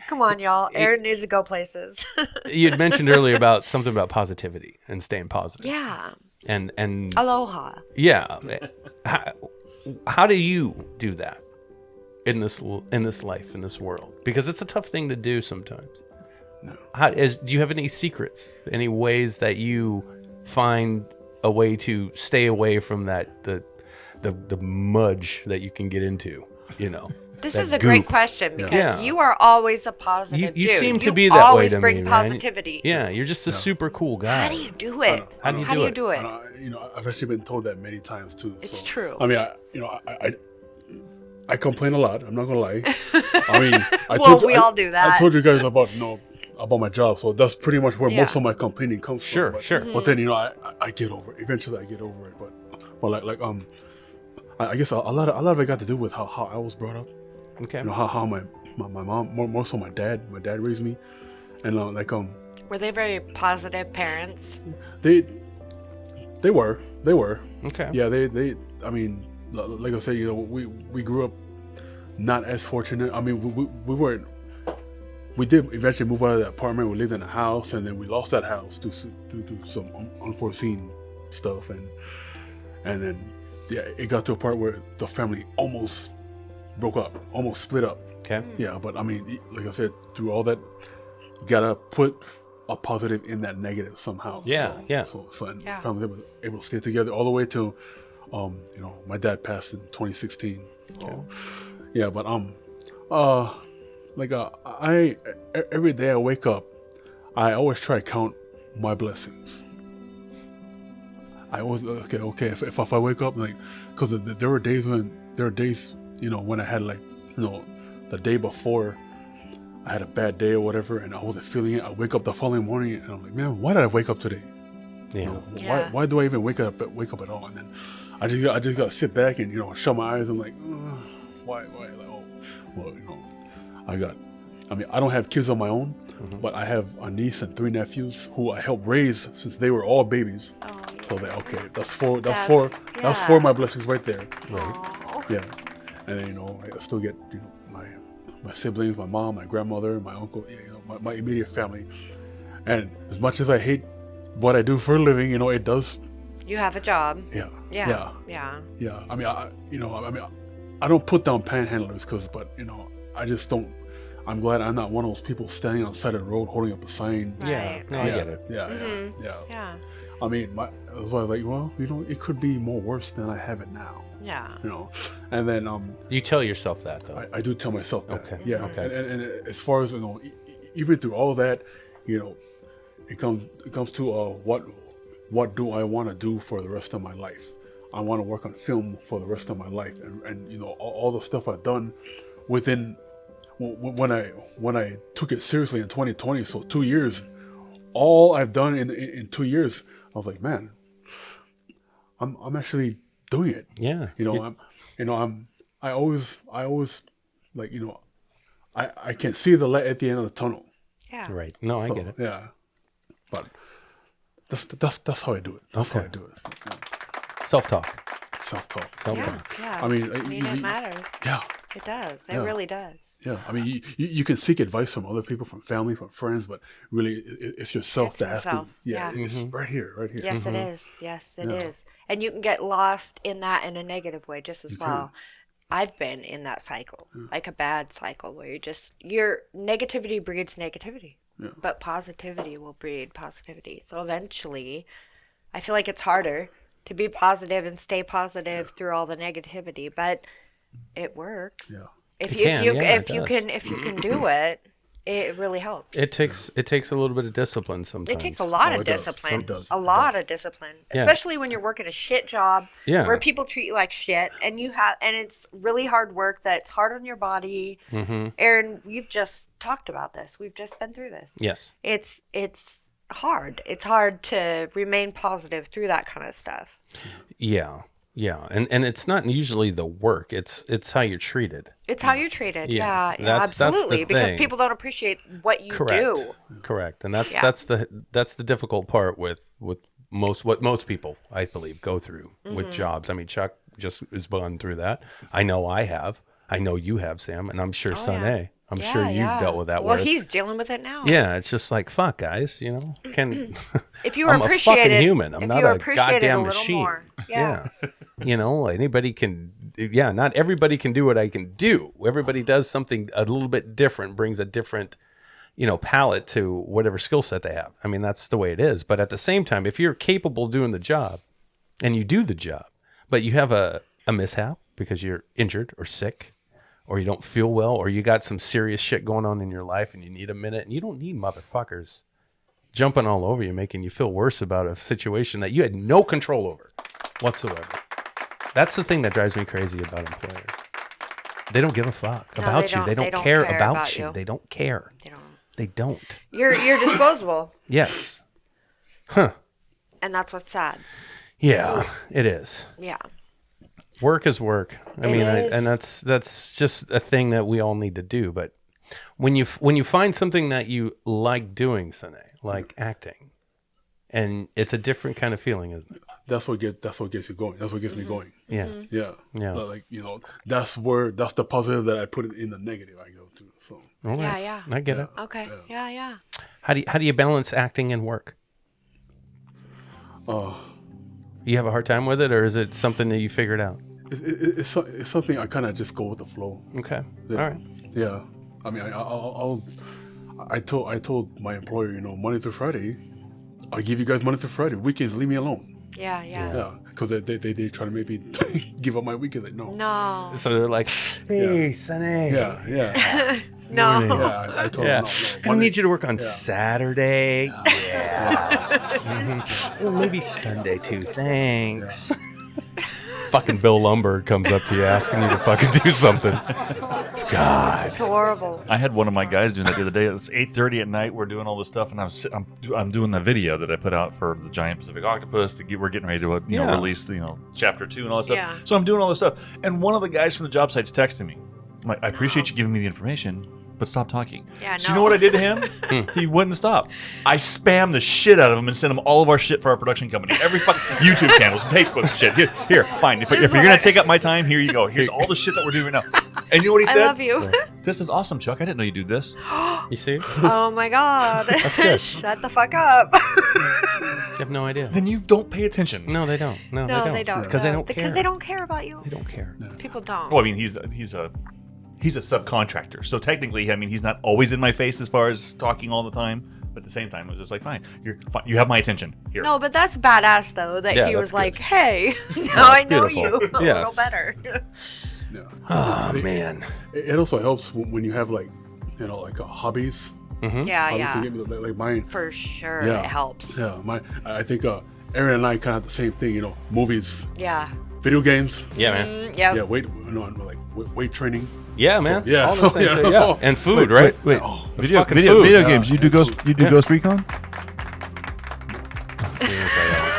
Come on, y'all. Aaron needs to go places. You had mentioned earlier about something about positivity and staying positive. Yeah. And Aloha. yeah, how do you do that in this life, in this world? Because it's a tough thing to do sometimes. No. Do you have any secrets, any ways that you find a way to stay away from that the mudge that you can get into, you know? This that is a goop. great question because Yeah. you are always a positive You dude. seem to be that way always to bring me, man. positivity. Yeah, you're just a super cool guy. How do you do it? How do you do it? I've actually been told that many times too. It's so, true. I mean, I complain a lot. I'm not gonna lie. I mean, Well, we all do that. I told you guys about about my job, so that's pretty much where Yeah. most of my complaining comes Sure, from. sure. But then I get over it. Eventually, I get over it. But I guess a lot of it got to do with how I was brought up. Okay. How my mom, more so my dad raised me, and Were they very positive parents? they were. Okay. Yeah, they. I mean, like I said, we grew up not as fortunate. I mean, we weren't. We did eventually move out of the apartment. We lived in a house, and then we lost that house due to some unforeseen stuff, and then it got to a part where the family almost broke up, almost split up. Okay. Yeah, but I mean, like I said, through all that, you gotta put a positive in that negative somehow. Yeah, yeah. So and Yeah. the family was able to stay together all the way till, my dad passed in 2016. So, yeah, but I every day I wake up, I always try to count my blessings. I always okay. If I wake up because there were days when I had the day before I had a bad day or whatever, and I wasn't feeling it. I wake up the following morning and I'm like, man, why did I wake up today? Yeah. Yeah. Why do I even wake up at all? And then I just got to sit back and shut my eyes. I'm like, why? Like, well, I don't have kids of my own, but I have a niece and 3 nephews who I helped raise since they were all babies. Oh, So that that's four yeah. of my blessings right there. Aw. Yeah, and then I still get my siblings, my mom, my grandmother, my uncle, my immediate family. And as much as I hate what I do for a living, it does. You have a job. Yeah. Yeah. Yeah. Yeah. I mean, I don't put down panhandlers but I just don't. I'm glad I'm not one of those people standing on the side of the road holding up a sign. Yeah. Right, No, right. I get it. Yeah. Yeah. I mean, that's why I was like, well, it could be more worse than I have it now. Yeah. And then You tell yourself that though. I do tell myself that. Okay. Yeah. Okay. And as far as even through all that, it comes to what do I want to do for the rest of my life? I want to work on film for the rest of my life, and all the stuff I've done within when I took it seriously in 2020. So 2 years, all I've done in 2 years, I was like, man, I'm actually doing it. Yeah. I always like I can see the light at the end of the tunnel. Yeah. Right. No, I So, get it. Yeah, but that's how I do it. That's how I Okay. do it. Self-talk. Self-talk. Self-talk. Yeah. I mean, it matters. Yeah, It does. It Yeah. really does. yeah. I mean, you can seek advice from other people, from family, from friends, but really, it's yourself It's that has to. yourself. Yeah, Yeah. it's right here. Yes, it is. Yes, it is. Yeah. And you can get lost in that in a negative way just as You well. I've been in that cycle, like a bad cycle where your negativity breeds negativity, Yeah. but positivity will breed positivity. So eventually, I feel like it's harder to be positive and stay positive through all the negativity, but it works. Yeah. If It you can, if you yeah, if it you does. can if you can do it, it really helps. It takes a little bit of discipline sometimes. It takes a lot Oh, of it does. discipline. It does. A It lot does. of discipline. Yeah. Especially when you're working a shit job Yeah. where people treat you like shit and it's really hard work that's hard on your body. Mm-hmm. Aaron, we've just talked about this. We've just been through this. Yes. It's hard. It's hard to remain positive through that kind of stuff. Yeah. Yeah, and it's not usually the work. It's how you're treated. It's how you're treated. Yeah, Yeah, that's the absolutely. Because thing. people don't appreciate what you do. Correct. And that's Yeah. that's the difficult part with what most people, I believe, go through with jobs. I mean, Chuck just is gone through that. I know I have. I know you have, Sam, and I'm sure Sone. I'm sure you've dealt with that. Well, where it's- he's dealing with it now. Yeah, it's just like, fuck, guys, can If you were I'm a appreciated, fucking human. I'm if not you were a appreciated goddamn a little machine. more. Yeah. You know, anybody can. Yeah, not everybody can do what I can do. Everybody does something a little bit different, brings a different, palette to whatever skill set they have. I mean, that's the way it is. But at the same time, if you're capable of doing the job, and you do the job, but you have a mishap because you're injured or sick, or you don't feel well, or you got some serious shit going on in your life and you need a minute, and you don't need motherfuckers jumping all over you, making you feel worse about a situation that you had no control over whatsoever. That's the thing that drives me crazy about employers. They don't give a fuck about you. They don't care about you. They don't care. They don't. You're disposable. Yes. Huh. And that's what's sad. Yeah, it is. Yeah. Work is work. I mean, is. and that's just a thing that we all need to do. But when you find something that you like doing, Sone, like acting, and it's a different kind of feeling, isn't it? That's what gets you going. That's what gets me going. Yeah. Yeah. Yeah. Like, that's the positive that I put in the negative I go to. So All right. Yeah. I get it. Okay. Yeah. How do you balance acting and work? You have a hard time with it, or is it something that you figured out? it's something I kind of just go with the flow. Okay. Yeah. All right. Yeah. I mean, I told my employer, Monday through Friday, I'll give you guys Monday through Friday. Weekends, leave me alone. Yeah. Yeah, because they try to make me give up my weekends. Like, no. No. So they're like, hey, Sone. Yeah. No. Yeah, I told Yeah. them, no. Gonna need you to work on Saturday. Yeah. Well, maybe Sunday too. Thanks. Fucking Bill Lumberg comes up to you asking you to fucking do something. God. It's horrible. I had one of my guys doing that the other day. It's 8:30 at night. We're doing all this stuff, and I'm doing the video that I put out for the giant Pacific octopus. We're getting ready to release chapter 2 and all that stuff. Yeah. So I'm doing all this stuff, and one of the guys from the job site's texting me. I'm like, I appreciate you giving me the information, but stop talking. Yeah, So you know what I did to him? He wouldn't stop. I spammed the shit out of him and sent him all of our shit for our production company. Every fucking YouTube channels, Facebook shit. Here, fine. If you're going to take up my time, here you go. Here's all the shit that we're doing right now. And you know what he said? I love you. This is awesome, Chuck. I didn't know you do this. You see? You Oh my God. That's good. Shut the fuck up. have no idea. Then you don't pay attention. No, they don't. No, They don't. Because they don't care. Because they don't care about you. They don't care. People don't. Well, I mean, he's a subcontractor, so technically, I mean, he's not always in my face as far as talking all the time. But at the same time, it was just like, fine, you have my attention. Here. No, but that's badass though. That Yeah, he that's was good. like, "Hey, now I know beautiful. you a Yes. little better." Yeah. Oh, man. It also helps when you have hobbies. Yeah, Hobbies yeah. to get me, like mine. For sure, Yeah. it helps. Yeah, I think Aaron and I kind of have the same thing. Movies, Yeah. video games. Yeah, man. Yeah. Yeah, weight training. Yeah, man. yeah. All those things. Yeah. Yeah. And food, right? Wait, Oh, video fucking food. video games. You do Ghost Recon?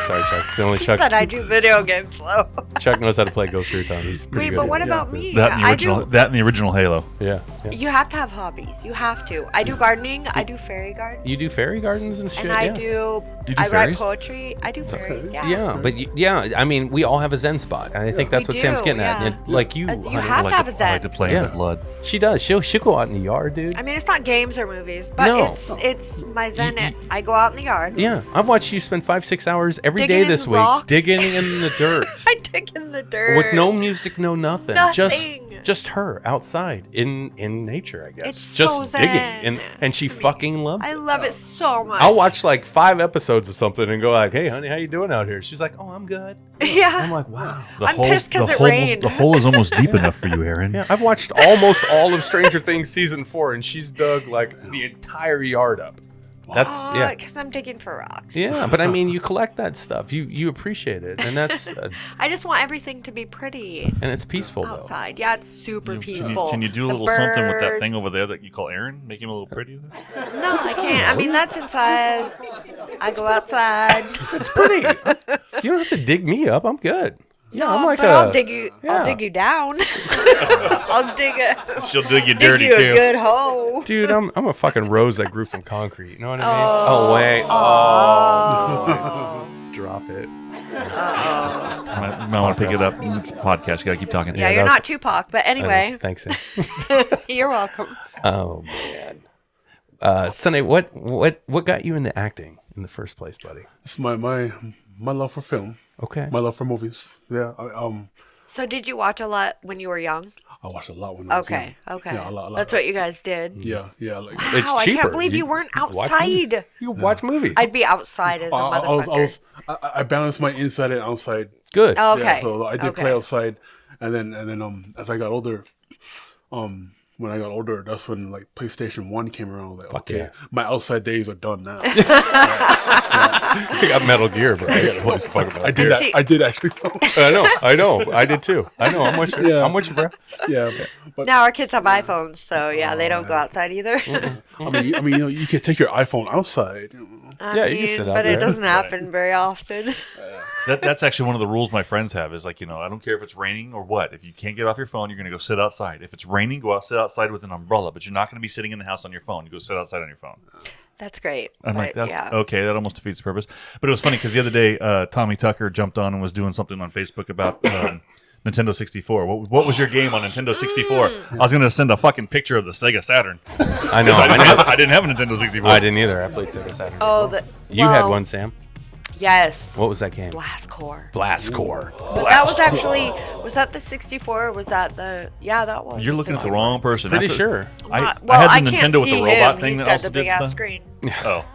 Sorry, Chuck. It's the only He Chuck. said I do video games though. Chuck knows how to play Ghost Recon. He's pretty Wait, good. but at what it. about me? That and the I original. do. That and the original Halo. Yeah. You have to have hobbies. You have to. I do gardening. I do fairy garden. You do fairy gardens and shit. And I yeah. do. You do I write fairies? poetry. I do fairies. Yeah. Yeah, but I mean, we all have a Zen spot, and I think that's We what Sam's do, getting at. yeah. And like you, You honey, have to have a I like Zen. to play Yeah. in the blood. she does. She'll go out in the yard, dude. I mean, it's not games or movies, but No. it's my Zen. I go out in the yard. Yeah, I've watched you spend 5-6 hours every Digging day in this week rocks. digging in the dirt I dig in the dirt. with no music, no nothing. Nothing. Just her outside in nature, I guess. It's just so digging, zen and she fucking loves I it. love it so much. I'll watch like 5 episodes of something and go like, "Hey, honey, how you doing out here?" She's like, "Oh, I'm good." Yeah. I'm like, "Wow." I'm pissed 'cause it rained. The hole is almost deep enough for you, Aaron. Yeah, I've watched almost all of Stranger Things season 4, and she's dug like the entire yard up. That's yeah. Because I'm digging for rocks. Yeah, but I mean, you collect that stuff. You appreciate it, and that's I just want everything to be pretty and it's peaceful though. outside. Yeah, it's super peaceful. Can you do a The little something with that birds. thing over there that you call Aaron? Make him a little pretty? No, I can't. I mean, that's inside. I go outside. It's pretty. You don't have to dig me up. I'm good. Yeah, I'm like but I'll dig you. yeah. I'll dig you down. I'll dig it. She'll dig you Dig dirty you a too. good hole. Dude, I'm a fucking rose that grew from concrete. You know what I mean? Oh, wait. Oh. Drop it. I might want to pick it up. It's a podcast. You gotta keep talking. Yeah, you're not Tupac, but anyway. Thanks, Sam. You're welcome. Oh man. Sonny, what got you into acting in the first place, buddy? It's my love for film. Okay. My love for movies. Yeah. So did you watch a lot when you were young? I watched a lot when I was young. Okay. Yeah, a lot. That's what you guys did. Yeah. Like Wow, It's I cheaper. can't believe you weren't watch movies. outside. You watch movies. I'd be outside as a motherfucker. I balanced my inside and outside. Good. Oh, okay. Yeah, so I did Okay. play outside, and then as I got older, when I got older, that's when like PlayStation 1 came around. I was like, okay, yeah. my outside days are done now. I got Metal Gear, bro. I got a place to fuck about. I did that. I did actually. I know. I did too. I know. I'm with you. Yeah. I'm with you, bro. Yeah, but Now our kids have iPhones, so yeah, they don't go outside either. I mean, you know, you can take your iPhone outside. Yeah, you can sit out but there. it doesn't happen very often. That's actually one of the rules my friends have is like, I don't care if it's raining or what. If you can't get off your phone, you're going to go sit outside. If it's raining, go out, sit outside with an umbrella. But you're not going to be sitting in the house on your phone. You go sit outside on your phone. That's great. I'm but like, yeah. okay, that almost defeats the purpose. But it was funny because the other day, Tommy Tucker jumped on and was doing something on Facebook about Nintendo 64. What was your game on Nintendo 64? I was going to send a fucking picture of the Sega Saturn. I know. I didn't have a Nintendo 64. I didn't either. I played Sega Saturn. Oh, You had one, Sam. Yes. What was that game? Blast Core. Blast Core. But that was actually, was that the 64 or was that the, yeah, that was. You're looking at the wrong person. Pretty sure. I Well, had the can't Nintendo with the see robot him. thing He's that got also the did big ass stuff. screen. Oh.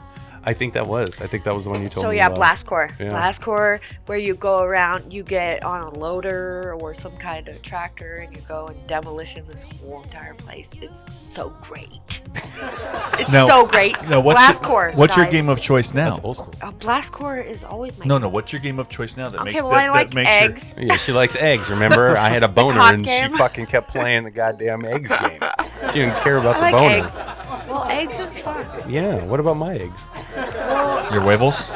I think that was the one you told So me yeah, about. Blast Core. Yeah. Blast Core, where you go around, you get on a loader or some kind of tractor, and you go and demolition this whole entire place. It's so great. It's so great. Now, Blast Core. What's your guys. game of choice now? That's old school. Blast Core is always my. No. What's your game of choice now that Okay, makes well I like that makes eggs. Yeah, she likes eggs. Remember, I had a boner cock and game. she fucking kept playing the goddamn eggs game. She didn't care about I the like boner. eggs. Well, eggs is fun. Yeah. What about my eggs? Your huevos?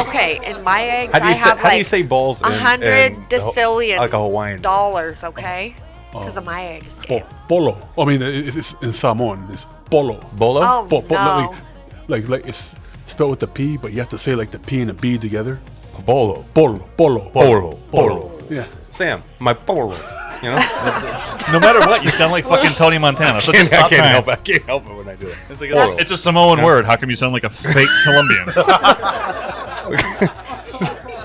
Okay, and my eggs, How do you I say? have How do you like say balls? 100 decillion like a Hawaiian. dollars, okay? Because of my eggs. Polo. I mean, it's in Samoan. It's polo. Bolo? Oh, no. Like it's spelled with the P, but you have to say like the P and the B together. Bolo. Polo. Yeah. Sam, my polo. You know? No matter what, you sound like fucking Tony Montana. So just stop trying. I can't help it when I do it. It's, like it's a Samoan word. How come you sound like a fake Colombian?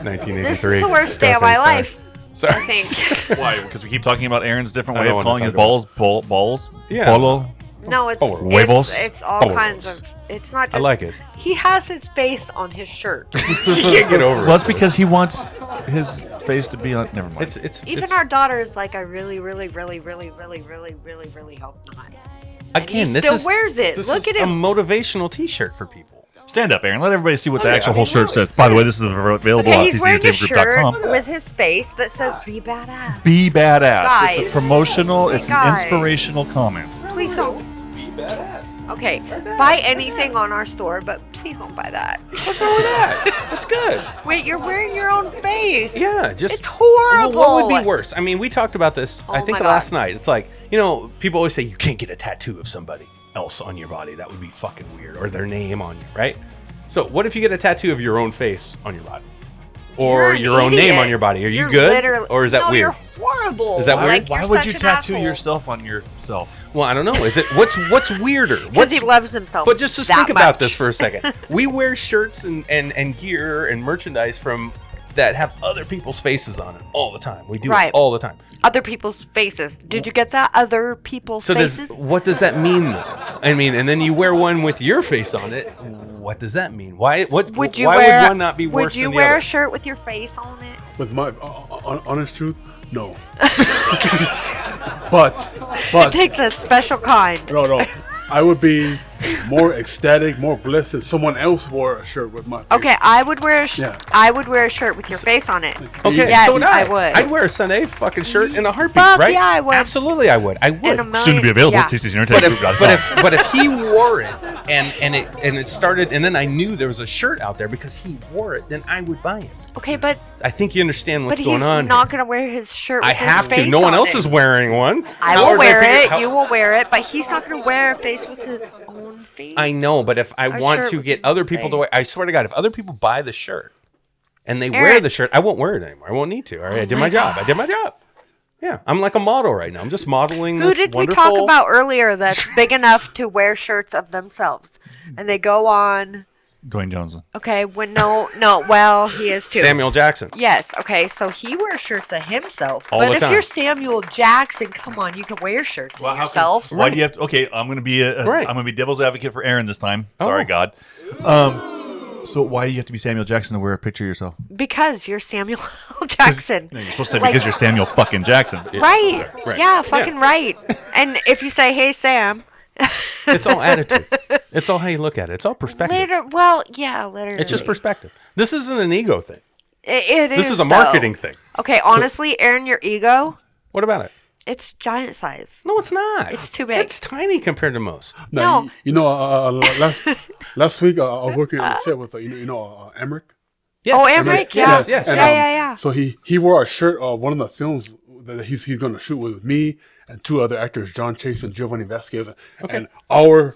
1983. This is the worst day of my life, Sorry. I think. Why? Because we keep talking about Aaron's different I way don't of wanna calling his talk balls. Balls? Yeah. Polo? No, it's Huevos? it's all Polos. kinds of. It's not just. I like it. He has his face on his shirt. She can't get over it. Well, it's because he wants his face to be on. Never mind. Even our daughter is like, I really hope not. Again, he this still is wears it. This Look is at him. a motivational T-shirt for people. Stand up, Aaron. Let everybody see what the Okay, actual I whole mean, shirt says. By the way, this is available Okay, on he's wearing a ccutgroup.com. shirt with his face that says "Be badass." Be badass. It's a Guys. promotional. It's an Guys. inspirational comment. Please don't. Be badass. Okay, buy anything on our store, but please don't buy that. What's wrong with that? That's good. Wait, you're wearing your own face. Yeah, just It's horrible. Well, what would be worse? I mean, we talked about this. I Oh think my last God. night. It's like people always say you can't get a tattoo of somebody else on your body. That would be fucking weird, or their name on you, right? So, what if you get a tattoo of your own face on your body, or You're an your own name idiot. on your body? Are you You're good, literally- or is that no, weird? You're horrible. Is that weird? Like, Why you're would such you an tattoo asshole. yourself on yourself? Well, I don't know. Is it what's weirder? Because he loves himself. But just that think about much. this for a second. We wear shirts and gear and merchandise from that have other people's faces on it all the time. We do Right. it all the time. Other people's faces. Did you get that? Other people's So faces. what does that mean though? I mean, and then you wear one with your face on it. What does that mean? Why would you why wear? would one not be worse Would you than the wear other? a shirt with your face on it? With my honest truth, no. but It takes a special kind. no. I would be more ecstatic, more blessed if someone else wore a shirt with my face. Okay, I would wear a Yeah. I would wear a shirt with your face on it. Okay, Yes, so would I I. would. I'd wear a Sunday fucking shirt in a heartbeat, Fuck right? yeah, I would. Absolutely, I would. I would. In a million, Soon to be available yeah. at cccentertainmentgroup.com. But if he wore it and it started, and then I knew there was a shirt out there because he wore it, then I would buy it. Okay, but I think you understand what's he's going on. not here. gonna wear his shirt. With I have his to. face No one on else it. is wearing one. I How will would wear figure- it. how- You will wear it, but he's not gonna wear a face with his own face. I know, but if I A want shirt to with get his other people to face. wear, I swear to God, if other people buy the shirt and they wear Aaron. the shirt, I won't wear it anymore. I won't need to. All right, I did my job. I did my job. Yeah, I'm like a model right now. I'm just modeling Who this did wonderful. we talk about earlier that's big enough to wear shirts of themselves, and they go on? Dwayne Johnson. Okay, well, he is too. Samuel Jackson. Yes. Okay, so he wears shirts of himself. All but the if time. you're Samuel Jackson, come on, you can wear shirts of yourself. Why do you have to? Okay, I'm gonna be Right. I'm gonna be devil's advocate for Aaron this time. Oh. Sorry, God. So why do you have to be Samuel Jackson to wear a picture of yourself? Because you're Samuel Jackson. No, you're supposed to say Like- because you're Samuel fucking Jackson. Right. Right. Yeah, fucking right. And if you say, "Hey, Sam," It's all attitude. It's all how you look at it. It's all perspective. literally. It's just perspective. This isn't an ego thing. It This is a though. marketing thing. Okay, honestly, Aaron, your ego, What about it? it's giant size. No, it's not. It's too big. It's tiny compared to most. No. You know, last week I was working on the set with Emmerich. Yes. Oh, Emmerich, yeah. Yes, yes. And, Yeah. So he wore a shirt of one of the films that he's going to shoot with me and two other actors, John Chase and Giovanni Vasquez, and our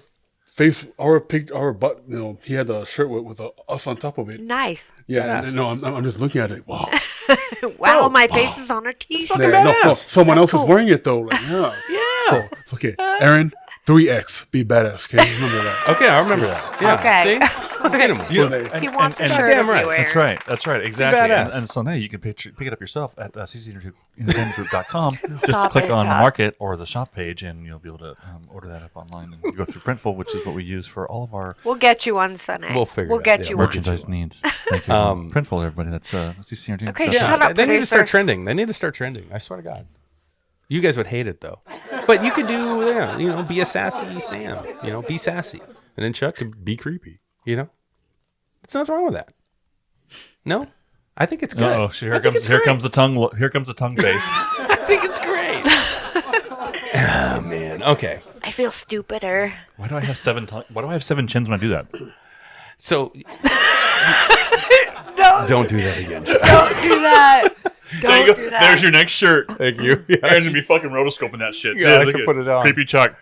butt. He had a shirt with us on top of it. Nice. Yeah, and I'm just looking at it. Wow. Wow, my face is on a t-shirt. No, someone else cool. is wearing it though. Like, yeah. So it's okay. Aaron, 3X, be badass. Okay, remember that. Okay, I remember that. Yeah. Okay. See? Get him. Yeah. He wants a and- shirt damn right. everywhere. That's right, exactly. badass. And so now you can pick it up yourself at cccentertainmentgroup.com. Just Stop click it, on Chuck. Market or the shop page, and you'll be able to order that up online. And you go through Printful, which is what we use for all of our We'll get you one, Sunday. We'll figure We'll it out. get Yeah, you we'll one. get merchandise needs. Thank you. Printful, everybody. That's cccentertainment.com. Okay, Yeah, shut up, they need to producer. start trending. They need to start trending. I swear to God. You guys would hate it though. But you could do, be a sassy Sam. Be sassy. And then Chuck could be creepy. There's nothing wrong with that. No? I think it's good. Oh, here comes the tongue. Here comes the tongue face. I think it's great. Oh man. Okay. I feel stupider. Why do I have seven chins when I do that? So No, don't do that again, Chuck. don't do that. There you Don't go. do that. There's your next shirt. Thank you. Aaron's gonna be fucking rotoscoping that shit. Yeah, I look should at put it on. Creepy Chuck.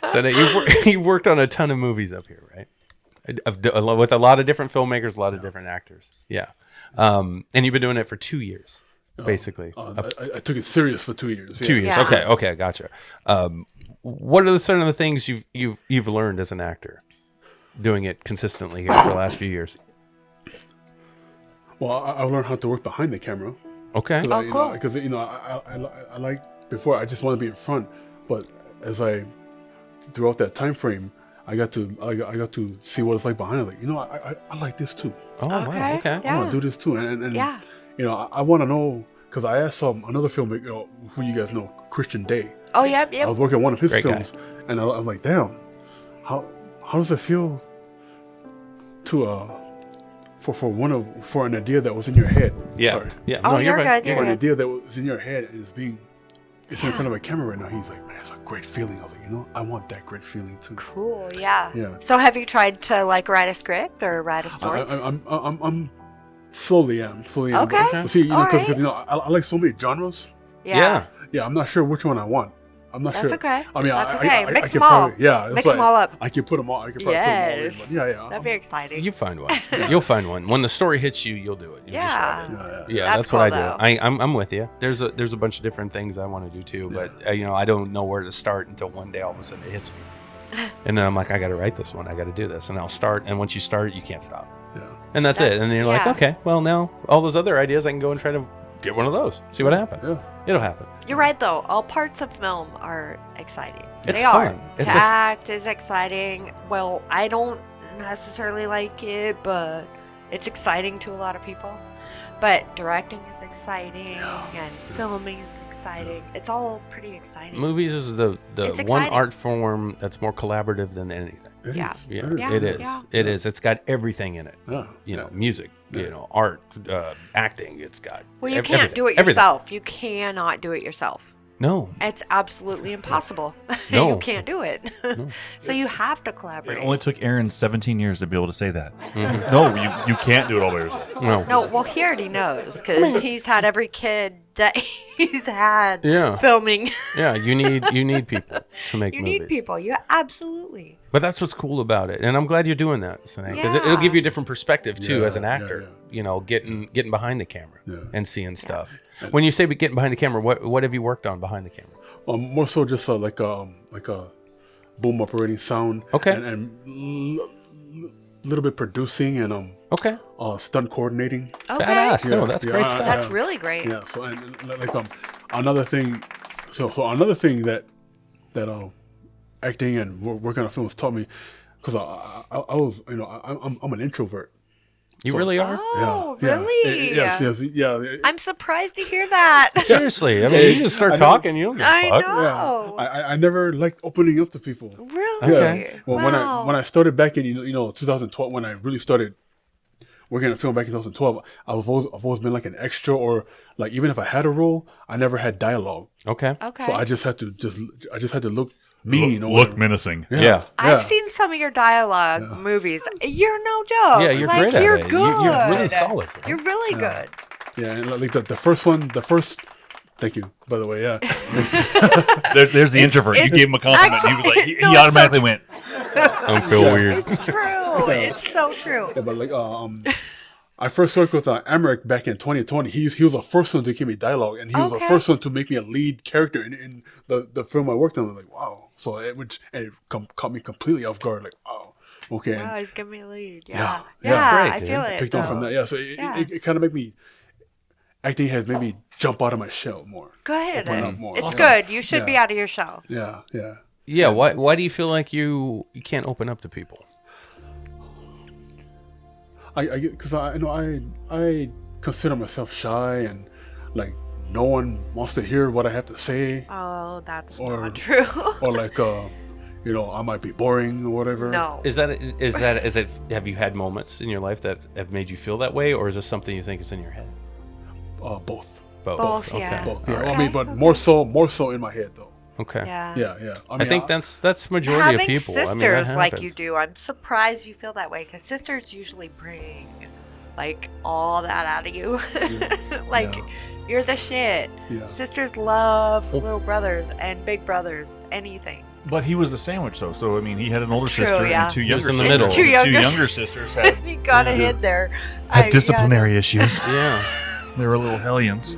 So that you've worked on a ton of movies up here, right? With a lot of different filmmakers, a lot of different actors. Yeah. And you've been doing it for 2 years, basically. I took it serious for 2 years. 2 years. Yeah. Okay, gotcha. What are some of the things you've learned as an actor, doing it consistently here for the last few years? Well, I learned how to work behind the camera. Okay. Oh, cool. Because I like before I just want to be in front, but throughout that time frame, I got to see what it's like behind it. Like I like this too. Oh wow. Okay. Yeah. I want to do this too, and Yeah. I want to know because I asked another filmmaker who you guys know, Christian Day. Oh, yep. I was working on one of his Great guy. films, and I'm like, damn, how does it feel to for an idea that was in your head? Yeah. Sorry. Yeah. Oh, you're fine. good. For an You're idea that was in your head and it's in front of a camera right now. He's like, man, it's a great feeling. I was like, I want that great feeling too. Cool. Yeah. Yeah. So, have you tried to write a script or write a story? I'm slowly am. Okay. But see, because Alright. I like so many genres. Yeah. Yeah, I'm not sure which one I want. I'm not That's sure. okay. I mean, That's I okay. I Mix can them all. probably, yeah, that's Mix why them all up. I can put them all. I can probably Yes. put them all in. But yeah. That'd be exciting. You find one. You'll find one. When the story hits you, you'll do it. You just Yeah. write it. Yeah. Yeah, that's what I do. cool, though. I'm with you. There's a bunch of different things I want to do too, but I don't know where to start until one day all of a sudden it hits me, and then I'm like, I got to write this one. I got to do this, and I'll start. And once you start, you can't stop, Yeah. and that's it. And then you're like, Yeah. okay, well now all those other ideas, I can go and try to get one of those. See what happens. Yeah. It'll happen. You're right, though. All parts of film are exciting. It's they are. fun. It's to a- act is exciting. Well, I don't necessarily like it, but it's exciting to a lot of people. But directing is exciting, and filming is exciting. It's all pretty exciting. Movies is the It's one exciting. art form that's more collaborative than anything. It Yeah. is. Yeah, Yeah. it is. Yeah. It is. It's got everything in it. Yeah. You know, music, you know, art, acting. It's got. Well, you everything. can't do it Everything. yourself. You cannot do it yourself. No. It's absolutely impossible. No. You can't do it. So you have to It collaborate. only took Aaron 17 years to be able to say that. No, you can't do it all by yourself. No. No, well, he already knows because he's had every kid that he's had Yeah. filming. Yeah, you need people to make You movies. need people. You absolutely. But that's what's cool about it, and I'm glad you're doing that, because it'll Yeah. give you a different perspective too Yeah, as an yeah, actor. yeah. You know, getting behind the camera Yeah. and seeing stuff. When you say getting behind the camera, what have you worked on behind the camera? More so just like a boom operating sound. Okay. And little bit producing and Okay, stunt coordinating. Okay. badass. No, Yeah, that's yeah, great I- stuff. That's really great. Yeah. So and like another thing. So another thing that acting and working on films taught me, because I was I'm an introvert. You So- really are. Oh, Yeah, yeah. really? Yes. Yeah. I'm surprised to hear that. Seriously, I mean, you just start I know. talking, you don't give a I fuck. know. Yeah. I never liked opening up to people. Really? Okay. Well, Wow. when I started back in 2012, when I really started working on film back in 2012, I've always been like an extra, or like even if I had a role, I never had dialogue. Okay. Okay. So I just had to look mean or Look menacing. Yeah. I've yeah. seen some of your dialogue movies. You're no joke. Yeah, you're like, great at you're it. Good. You're really solid. bro. You're really good. Yeah, and like the first. Thank you, by the way. Yeah, There's the introvert. You it's- gave him a compliment. actually- He was like, he no, it's automatically went. I feel weird. It's true. It's so true. yeah, but like I first worked with Emmerich back in 2020. He was the first one to give me dialogue, and he was the Okay. first one to make me a lead character in the film I worked on. I was like, wow. So caught me completely off guard. Like, wow, okay. And Wow, he's giving me a lead. Yeah. Yeah. Yeah. That's great, I dude. feel it. picked on from though. that. Yeah, so Yeah. it kind of made me. Acting has made me jump out of my shell more. Good. Open up more. It's Awesome. good. You should Yeah. be out of your shell. Yeah. Yeah. Why do you feel like you can't open up to people? Because I consider myself shy, and like no one wants to hear what I have to say, Oh, that's Or- not true. or like I might be boring or whatever. No. Is it? Have you had moments in your life that have made you feel that way, or is this something you think is in your head? Both. Both, Okay. yeah. Both. Yeah. Okay. I mean, but more so in my head though. Okay. Yeah. Yeah. I think that's majority Having of people. sisters I mean, that like you happens. do, I'm surprised you feel that way because sisters usually bring like all that out of you. Like Yeah. you're the shit. Yeah. Sisters love little brothers and big brothers. Anything. But he was the sandwich, though. So, I mean, he had an older True, sister yeah. and two He was younger in the sisters. middle. Two The younger- younger sisters had, You got a Yeah. hit there. had disciplinary issues. Yeah. They were little hellions.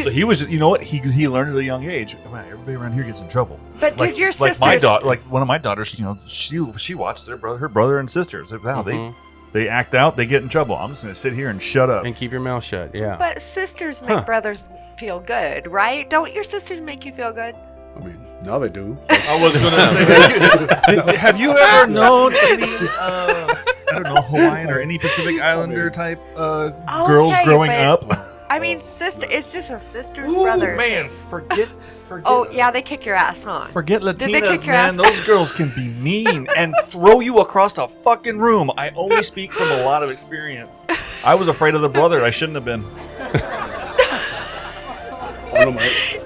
So he was, you know what? He learned at a young age. Man, everybody around here gets in trouble. But did your like my sisters- daughter, like one of my daughters, she watched her brother and sisters. Wow, Mhm. they act out, they get in trouble. I'm just gonna sit here and shut up. And keep your mouth shut. Yeah. But sisters make brothers feel good, right? Don't your sisters make you feel good? I mean, now they do. I was gonna say, have you ever known any, I don't know, Hawaiian or any Pacific Islander type girls Okay, growing but- up? I mean, sister. It's just a sister's Ooh, brother. man, forget. Oh yeah, they kick your ass, huh? Forget they kick Latinas, your man. ass? Those girls can be mean and throw you across a fucking room. I only speak from a lot of experience. I was afraid of the brother. I shouldn't have been.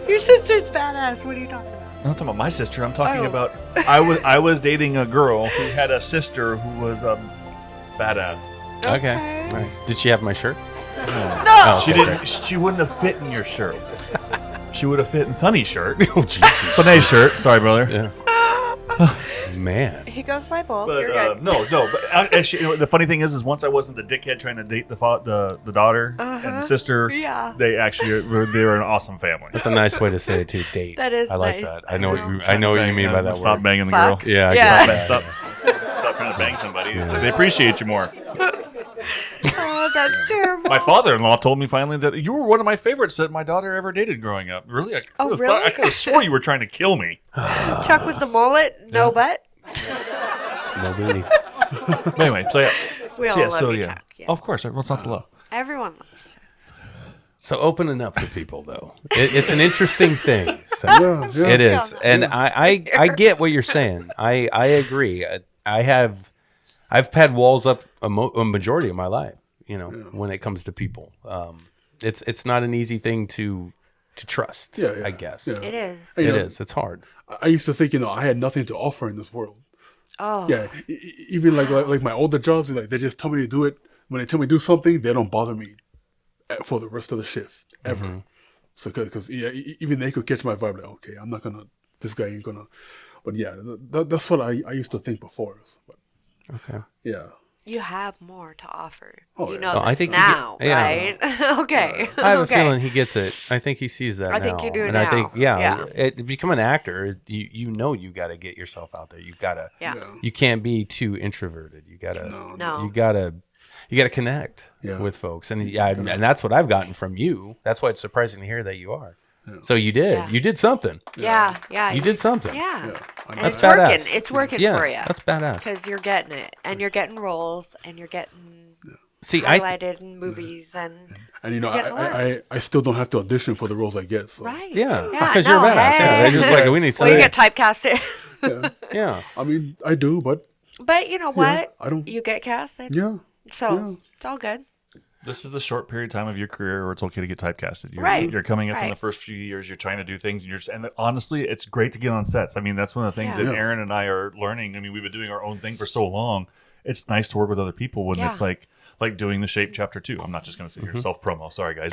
Your sister's badass. What are you talking about? I'm not talking about my sister. I'm talking Oh. about I was dating a girl who had a sister who was badass. Okay. Right. Did she have my shirt? No. Oh, She okay. didn't. She wouldn't have fit in your shirt. She would have fit in Sonny's shirt. Oh Jesus. Sone's shirt. Sorry, brother. Yeah. Man. He goes by both. But You're good. no. But actually, the funny thing is once I wasn't the dickhead trying to date the daughter and the sister. Yeah. They actually they were an awesome family. That's a nice way to say it too. Date. That is I like nice. that. I know what you mean by that Stop word. banging the Fuck. girl. Yeah. I Yeah. get that. Stop trying to bang somebody. They appreciate you more. Oh, that's terrible. My father-in-law told me finally that you were one of my favorites that my daughter ever dated growing up. Really? really? I could have swore you were trying to kill me. Chuck with the mullet, no butt. No booty. But anyway, so yeah. We all So, yeah, love so you, yeah. Chuck. Yeah. Of course, what's not to love? Everyone loves you. So opening up to people, though, it's an interesting thing. So Yeah. it is, and I get what you're saying. I agree. I've had walls up a majority of my life. When it comes to people, it's not an easy thing to trust. Yeah, yeah, I guess yeah. It is. You it know, is. It's hard. I used to think, I had nothing to offer in this world. Oh. Yeah, even like my older jobs, like they just tell me to do it. When they tell me to do something, they don't bother me for the rest of the shift ever. So because even they could catch my vibe. Like, okay, I'm not gonna. This guy ain't gonna. But yeah, that's what I used to think before. But, Okay. yeah. You have more to offer. Oh, You yeah. know Oh, this I think you now, get- yeah. right? Okay. I have a Okay. feeling he gets it. I think he sees that I now. think you do and now. I think, Yeah. become an actor, you got to get yourself out there. You got to, Yeah. you can't be too introverted. You got to, No. you got to connect with folks. And and that's what I've gotten from you. That's why it's surprising to hear that you are. So you did something. Yeah. You did something. Yeah. Yeah. And That's it's working. badass. It's working Yeah, for you. that's badass. Because you're getting it. And you're getting roles. And you're getting See, highlighted in movies. And And getting I still don't have to audition for the roles I get. So. right. Yeah, because you're a badass. Yeah, they're just like, we need Well, you something. get typecasted. Yeah. I mean, I do, but But you know what? I don't. You get casted. Yeah. So it's all good. This is the short period of time of your career where it's okay to get typecasted. You're coming up in Right. the first few years. You're trying to do things, and honestly, it's great to get on sets. I mean, that's one of the things Yeah. that Aaron and I are learning. I mean, we've been doing our own thing for so long. It's nice to work with other people when it's like doing the Shape Chapter 2. I'm not just going to sit here and self promo. Sorry, guys,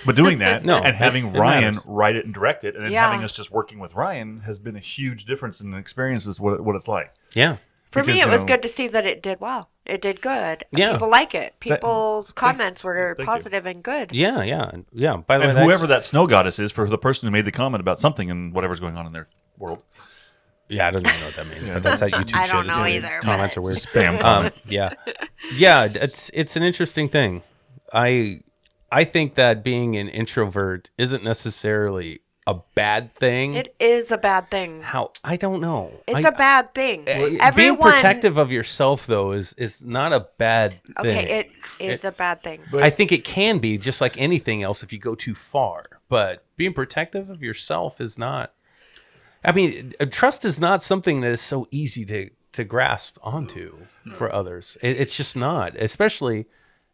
but doing that No, and having it Ryan matters. write it and direct it, and then Yeah. having us just working with Ryan has been a huge difference in the experiences. What it's like. Yeah. For me, Because, it you was know- good to see that it did well. It did good. Yeah. People like it. People's comments were thank you. positive and good. Yeah. Yeah. By the way, And that's- whoever that snow goddess is, for the person who made the comment about something and whatever's going on in their world. Yeah, I don't even know what that means, but that's how YouTube I shit don't is. know either, Comments but- are weird. Spam comment. Yeah, it's an interesting thing. I think that being an introvert isn't necessarily a bad thing. It is a bad thing. How I don't know. It's a bad thing. Being Everyone. protective of yourself though is not a bad thing. Okay, it is a It's- bad thing. I think it can be just like anything else if you go too far. But being protective of yourself is not. I mean, trust is not something that is so easy to grasp onto for others. It's just not, especially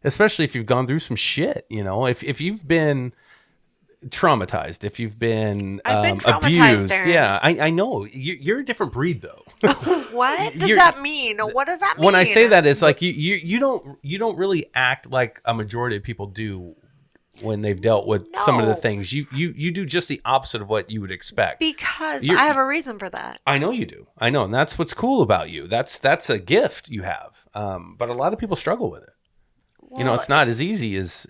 if you've gone through some shit. If you've been traumatized, if you've been, I've been traumatized, abused. Aaron. Yeah, I know. You're a different breed, though. What does You're- that mean? What does that mean? When I say that, it's like you don't really act like a majority of people do when they've dealt with some of the No. things. You do just the opposite of what you would expect. Because You're- I have a reason for that. I know you do. I know, and that's what's cool about you. That's a gift you have. But a lot of people struggle with it. It's not as easy as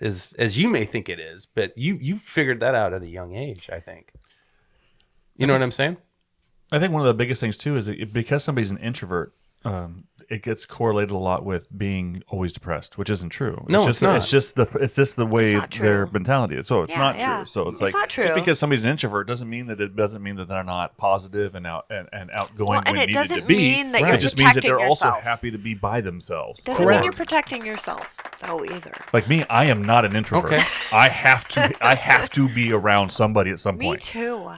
you may think it is. But you figured that out at a young age, I think. You know what I'm saying? I think one of the biggest things too is that because somebody's an introvert, it gets correlated a lot with being always depressed, which isn't true. No, it's not. It's just the way It's not true. their mentality is. So it's Yeah, not yeah. true. So it's It's not true. just because somebody's an introvert doesn't mean that they're not positive and outgoing Well, and when it needed doesn't to be. mean that It you're just means that protecting they're also yourself. happy to be by themselves. Doesn't Correct. mean you're protecting yourself, though, either. Like me, I am not an introvert. Okay. I have to be around somebody at some Me point. too.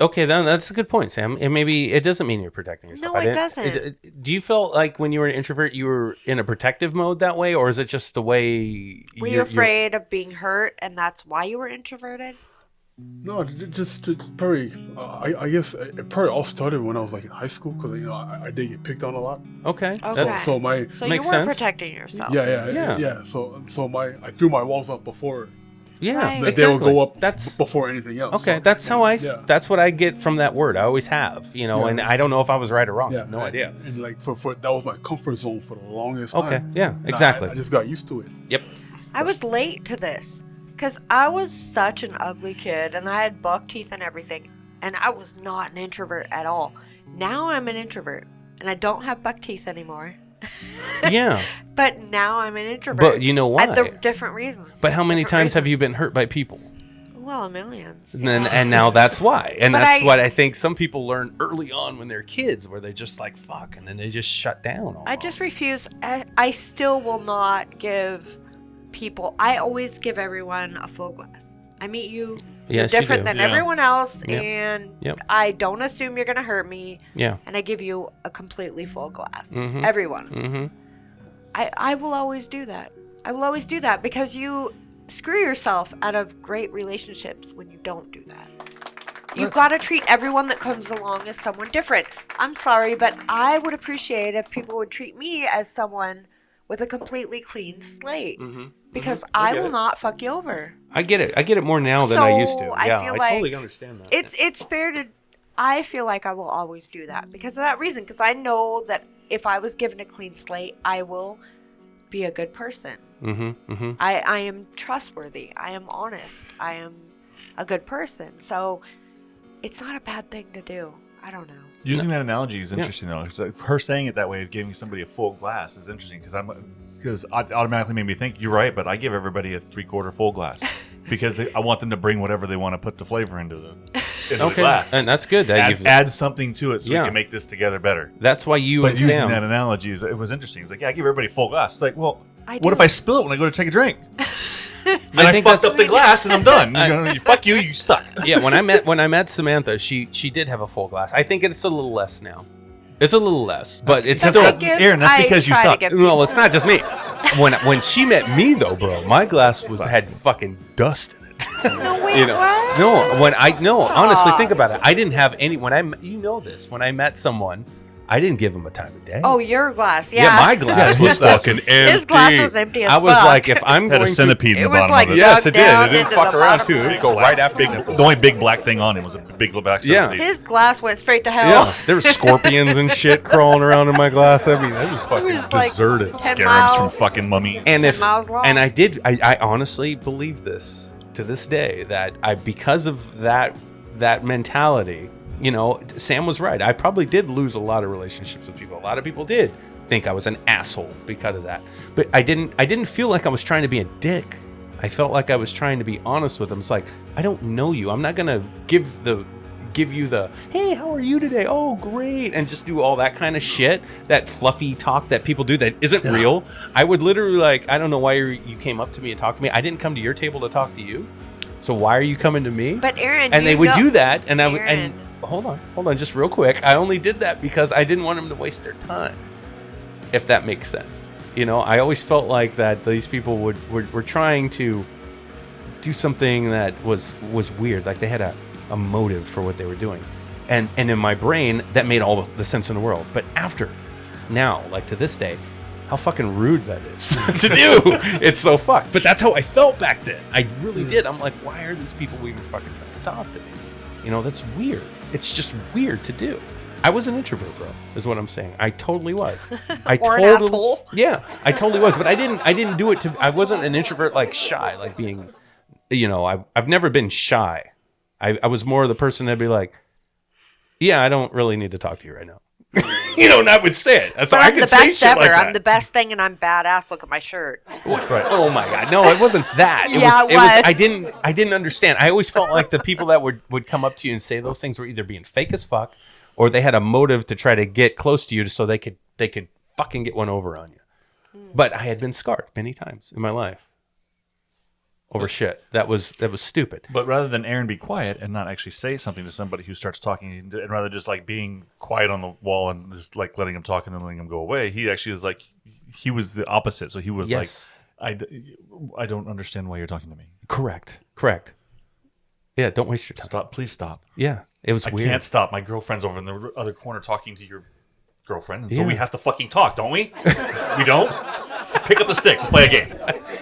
Okay, then that's a good point, Sam. And maybe it doesn't mean you're protecting yourself. No, I it didn't- doesn't. Do you feel like when you were an introvert, you were in a protective mode that way, or is it just the way Were you afraid of being hurt, and that's why you were introverted? No, just probably. I guess it probably all started when I was like in high school because I did get picked on a lot. Okay. Okay. So my So Makes you were sense. protecting yourself. yeah. So I threw my walls up before Yeah, Right. they exactly. will go up. That's before anything else. okay. So, That's how Yeah. That's what I get from that word. I always have, Yeah. and I don't know if I was right or wrong. I yeah, have no and- idea. And like for that was my comfort zone for the longest Okay. time. Yeah. And Exactly. I just got used to it. Yep. I was late to this because I was such an ugly kid and I had buck teeth and everything, and I was not an introvert at all. Now I'm an introvert and I don't have buck teeth anymore. Yeah. But now I'm an introvert. But you know why? And the different reasons. But how many Different times have you reasons. been hurt by people? Well, millions. And now that's why. And But that's what I think some people learn early on when they're kids, where they just like fuck, and then they just shut down. I just refuse. I still will not give people. I always give everyone a full glass. I meet you. Yes, You're you different do. than Yeah. everyone else, Yep. and Yep. I don't assume you're gonna hurt me. Yeah. And I give you a completely full glass. Mhm. Everyone. Mm-hmm. I will always do that. I will always do that because you screw yourself out of great relationships when you don't do that. You've got to treat everyone that comes along as someone different. I'm sorry, but I would appreciate if people would treat me as someone with a completely clean slate. Because I get will it. not fuck you over. I get it. I get it more now than I used to. So, I Yeah, feel I like totally understand that. It's fair to. I feel like I will always do that because of that reason. Because I know that if I was given a clean slate, I will be a good person. I am trustworthy. I am honest. I am a good person. So it's not a bad thing to do. I don't know. Using that analogy is interesting though. It's like her saying it that way, giving somebody a full glass, is interesting because it automatically made me think you're right, but I give everybody a 3/4 full glass because I want them to bring whatever they want to put the flavor into the glass. And that's good. That Add something to it so Yeah. we can make this together better. that's why you But and using Sam. that analogy, it was interesting. It's like, yeah, I give everybody a full glass. It's like, well, I what do. if I spill it when I go to take a drink? And I I think fucked that's- up the glass and I'm done. Fuck you, you suck. Yeah, when I met Samantha, she did have a full glass. I think it's a little less now. It's a little less, but it's That's still. a gift. Aaron, that's I because you try to suck. give Well, it's not just me. When she met me though, bro, my glass had fucking dust in it. No, wait, You know, what? no, honestly, Stop. think about it. I didn't have any when I met someone, I didn't give them a time of day. Oh, your glass. yeah, Yeah. my glass Yeah, was his glass fucking was- empty. His glass was empty as I was fuck. like, if I'm Had going a centipede in It the was bottom like of it. Yes, dug it did. It down didn't into fuck the around bottom too. of It'd it. go right after the The only big black thing on it was a big black Yeah. centipede. His glass went straight to hell. Yeah, there were scorpions and shit crawling around in my glass. I mean, that was fucking was like deserted. 10 Scarabs from miles. fucking mummy. And if 10 miles long. and I honestly believe this to this day that because of that mentality, you know, Sam was right. I probably did lose a lot of relationships with people. A lot of people did think I was an asshole because of that. But I didn't feel like I was trying to be a dick. I felt like I was trying to be honest with them. It's like, I don't know you. I'm not gonna give you the hey, how are you today? Oh, great, and just do all that kind of shit, that fluffy talk that people do that isn't real. I would literally like, I don't know why you came up to me and talked to me. I didn't come to your table to talk to you, so why are you coming to me? But Aaron, And you they would know- do that, and I would Aaron. and hold on, just real quick. I only did that because I didn't want them to waste their time, if that makes sense. You know, I always felt like that these people were trying to do something that was weird, like they had a motive for what they were doing, and in my brain that made all the sense in the world. But after now, like to this day, how fucking rude that is to do. It's so fucked. But that's how I felt back then. I really did. I'm like, why are these people even fucking trying to talk to me? You know, that's weird. It's just weird to do. I was an introvert, bro, is what I'm saying. I totally was. I Or an totally, asshole. Yeah, I totally was. But I didn't do it to. I wasn't an introvert like shy, like being. You know, I've never been shy. I was more the person that'd be like, yeah, I don't really need to talk to you right now. You know, and I would say it. So But I I'm the could say best shit ever. like that. I'm the best thing, and I'm badass. Look at my shirt. Right. Oh my god. No, it wasn't that. Yeah, it was. I didn't understand. I always felt like the people that would come up to you and say those things were either being fake as fuck or they had a motive to try to get close to you so they could fucking get one over on you. But I had been scarred many times in my life over shit. That was stupid. But rather than Aaron be quiet and not actually say something to somebody who starts talking, and rather just like being quiet on the wall and just like letting him talk and then letting him go away, he actually was like, he was the opposite. So he was Yes. like, I don't understand why you're talking to me. Correct. Yeah, don't waste your time. Stop, please stop. Yeah. It was I weird. can't stop. My girlfriend's over in the other corner talking to your girlfriend, and so Yeah. we have to fucking talk, don't we? We don't? Pick up the sticks. Let's play a game.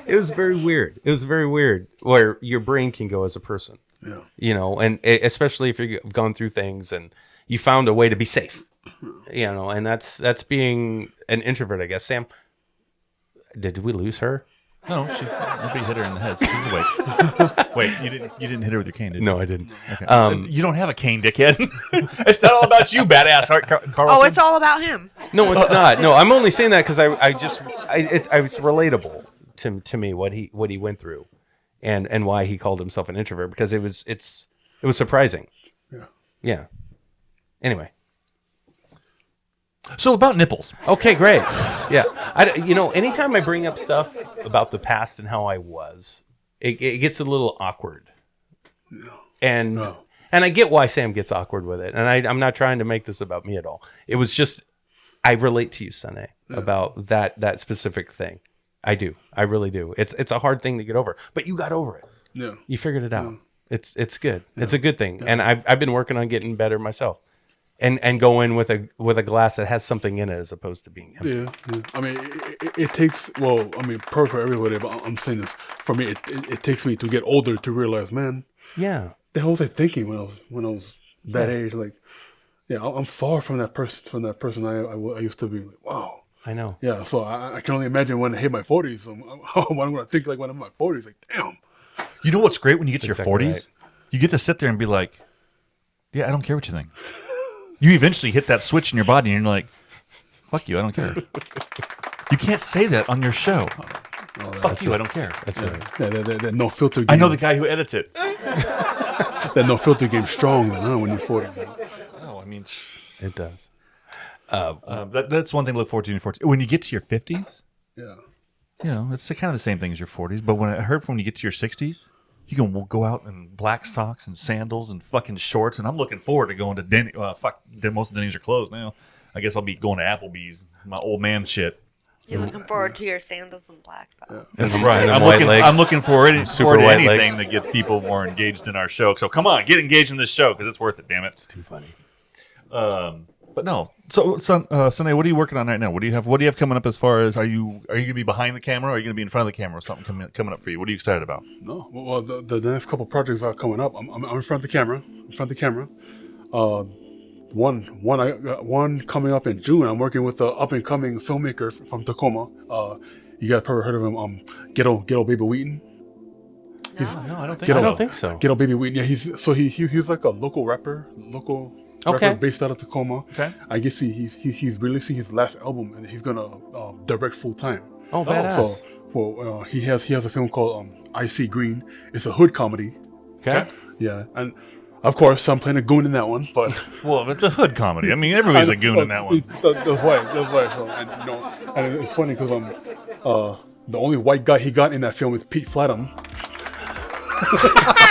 It was very weird. It was very weird where your brain can go as a person. Yeah. You know, and especially if you've gone through things and you found a way to be safe. You know, and that's being an introvert, I guess. Sam, did we lose her? No, nobody hit her in the head. So she's awake. Wait, you didn't hit her with your cane, did you? No, I didn't. Okay. You don't have a cane, dickhead. It's not all about you, badass Carlson. Oh, it's all about him. No, it's not. No, I'm only saying that because I was relatable to me what he went through, and why he called himself an introvert, because it was surprising. Yeah. Yeah. Anyway. So about nipples. Okay, great. Yeah. Anytime I bring up stuff about the past and how I was, it gets a little awkward. And No. and I get why Sam gets awkward with it. And I'm not trying to make this about me at all. It was just I relate to you, Sone, about that specific thing. I do. I really do. It's a hard thing to get over, but you got over it. Yeah. You figured it out. It's good. It's a good thing. And I've been working on getting better myself. And go in with a glass that has something in it as opposed to being empty. Yeah. I mean, it takes, well, I mean, per for everybody, but I'm saying this, for me, it takes me to get older to realize, man, Yeah. the hell was I thinking when I was that age? Like, yeah, I'm far from that person I used to be. Like, wow. I know. Yeah, so I can only imagine when I hit my 40s, what I'm going to think like when I'm in my 40s. Like, damn. You know what's great when you get to your exactly 40s? right. You get to sit there and be like, yeah, I don't care what you think. You eventually hit that switch in your body and you're like, fuck you, I don't care. You can't say that on your show. Fuck you, I don't care. That's right. Yeah, that no filter game. I know the guy who edits it. That no filter game strong, when you're 40. Oh, I mean, It does. that's one thing to look forward to in your 40s. When you get to your 50s, Yeah. you know, it's kind of the same thing as your 40s. But when I heard from when you get to your 60s, you can go out in black socks and sandals and fucking shorts. And I'm looking forward to going to Denny. Most of Denny's are closed now. I guess I'll be going to Applebee's, my old man shit. You're looking forward to your sandals and black socks. That's right. I'm looking forward to white anything legs. that gets people more engaged in our show. So come on, get engaged in this show because it's worth it. Damn it. It's too funny. But no. So, Sone, what are you working on right now? What do you have coming up as far as are you going to be behind the camera or are you going to be in front of the camera or something coming up for you? What are you excited about? No, well, the next couple projects are coming up. I'm in front of the camera. One coming up in June. I'm working with an up and coming filmmaker from Tacoma. You guys probably heard of him? Ghetto Baby Wheaton. No, I don't think I so. don't think so. Ghetto Baby Wheaton. Yeah, he's like a local rapper. Okay. Based out of Tacoma. Okay. I guess he's releasing his last album and he's gonna direct full time. Oh, badass. So, well, he has a film called I See Green. It's a hood comedy. Okay. Yeah, and of course I'm playing a goon in that one, but Well, it's a hood comedy. I mean, everybody's a goon in that one. That's why. So, and it's funny because the only white guy he got in that film is Pete Flatham.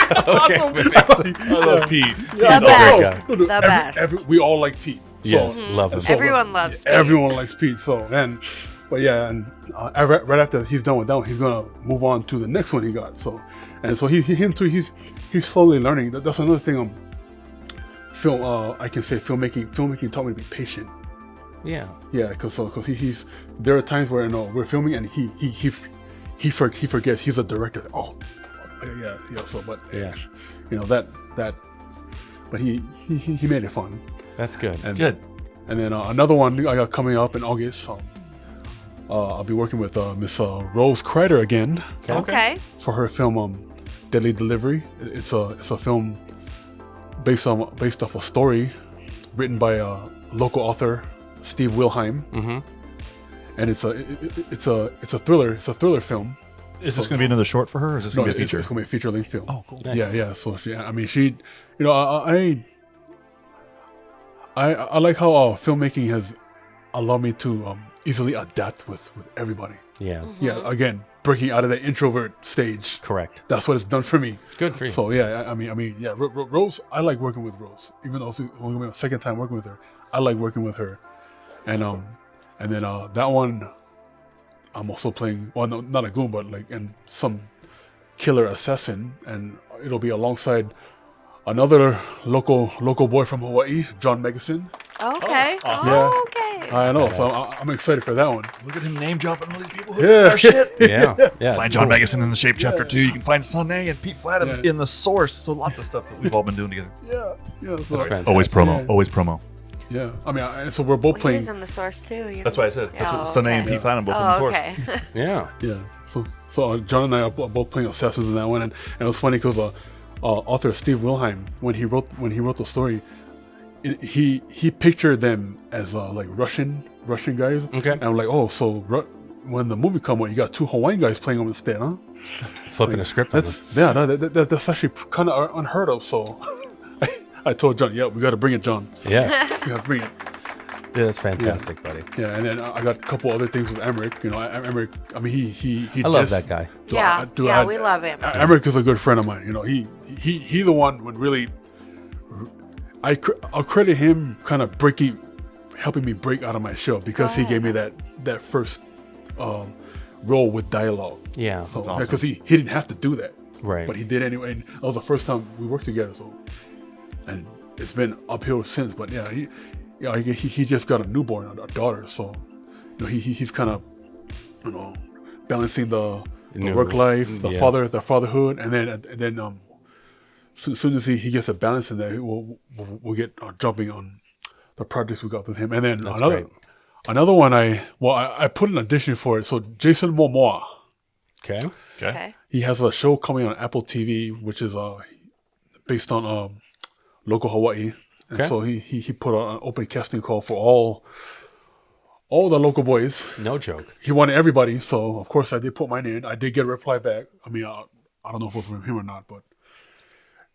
That's awesome. I love Pete. The best. No, The best. we all like Pete. So, Yes, love him. so- Everyone loves Pete. Everyone likes Pete. So but yeah, and right after he's done with that one, he's gonna move on to the next one he got. So him too. He's slowly learning. That's another thing. I can say filmmaking taught me to be patient. Yeah. Yeah, because he's there are times where we're filming and he forgets he's a director. Oh, yeah. So, but Yeah. that, but he made it fun. That's good. And, Good. And then another one I got coming up in August. I'll be working with Miss Rose Kreider again Okay. for her film Deadly Delivery. It's a film based off a story written by local author Steve Wilhelm. Mm-hmm. And it's a thriller film. Is this going to be another short for her or is this No, going to be a it's feature? going to be a feature-length film. Oh, cool. Yeah. So I like how filmmaking has allowed me to easily adapt with everybody. Yeah. Yeah, again, breaking out of that introvert stage. Correct. That's what it's done for me. Good for you. So yeah, I mean, yeah, Rose. I like working with Rose, even though it's only my second time working with her. I like working with her, and then that one, I'm also playing. Well, no, not a goon, but like in some killer assassin, and it'll be alongside another local boy from Hawaii, John Megison. Okay. awesome. Yeah. Oh, okay. I know, so I'm excited for that one. Look at him name dropping all these people who Yeah. are shit. Yeah. Yeah. Find it's John cool. Megison in the Shape Chapter 2. You can find Sone and Pete Flatham Yeah. in the Source. So lots of stuff that we've all been doing together. Yeah. So, That's fantastic. Always promo. Yeah. Always promo. yeah. I mean, so we're both Well, playing. he's in the source too. You That's know? why I said. That's Oh, what Sone and okay. Pete Flatham both in the Oh, Source. okay. Yeah. Yeah. So John and I are both playing assassins in that one, and it was funny because author Steve Wilhelm, when he wrote the story, he pictured them as like Russian guys. Okay. And I'm like, oh, so when the movie come out, you got two Hawaiian guys playing them instead, huh? Flipping a script. on them. That's actually kind of unheard of. So I told John, yeah, we got to bring it, John. Yeah. We got to bring it. Yeah, that's fantastic, buddy. Yeah, and then I got a couple other things with Emmerich. You know, Emmerich. I mean, he. I love that guy. We love him. Emmerich is a good friend of mine. You know, he the one would really. I'll credit him kind of helping me break out of my shell because he gave me that first role with dialogue. Yeah, so that's awesome. because he didn't have to do that, right? But he did anyway. And that was the first time we worked together. So, and it's been uphill since. But yeah, he just got a newborn, a daughter. So, you know, he's kind of, you know, balancing the work life, the fatherhood, and then soon as he gets a balance in there, we'll get jumping on the projects we got with him. And then another one I put an addition for it. So Jason Momoa. Okay. He has a show coming on Apple TV, which is based on local Hawaii. And so he put an open casting call for all the local boys. No joke. He wanted everybody, so of course I did put mine in. I did get a reply back. I mean, I don't know if it was from him or not, but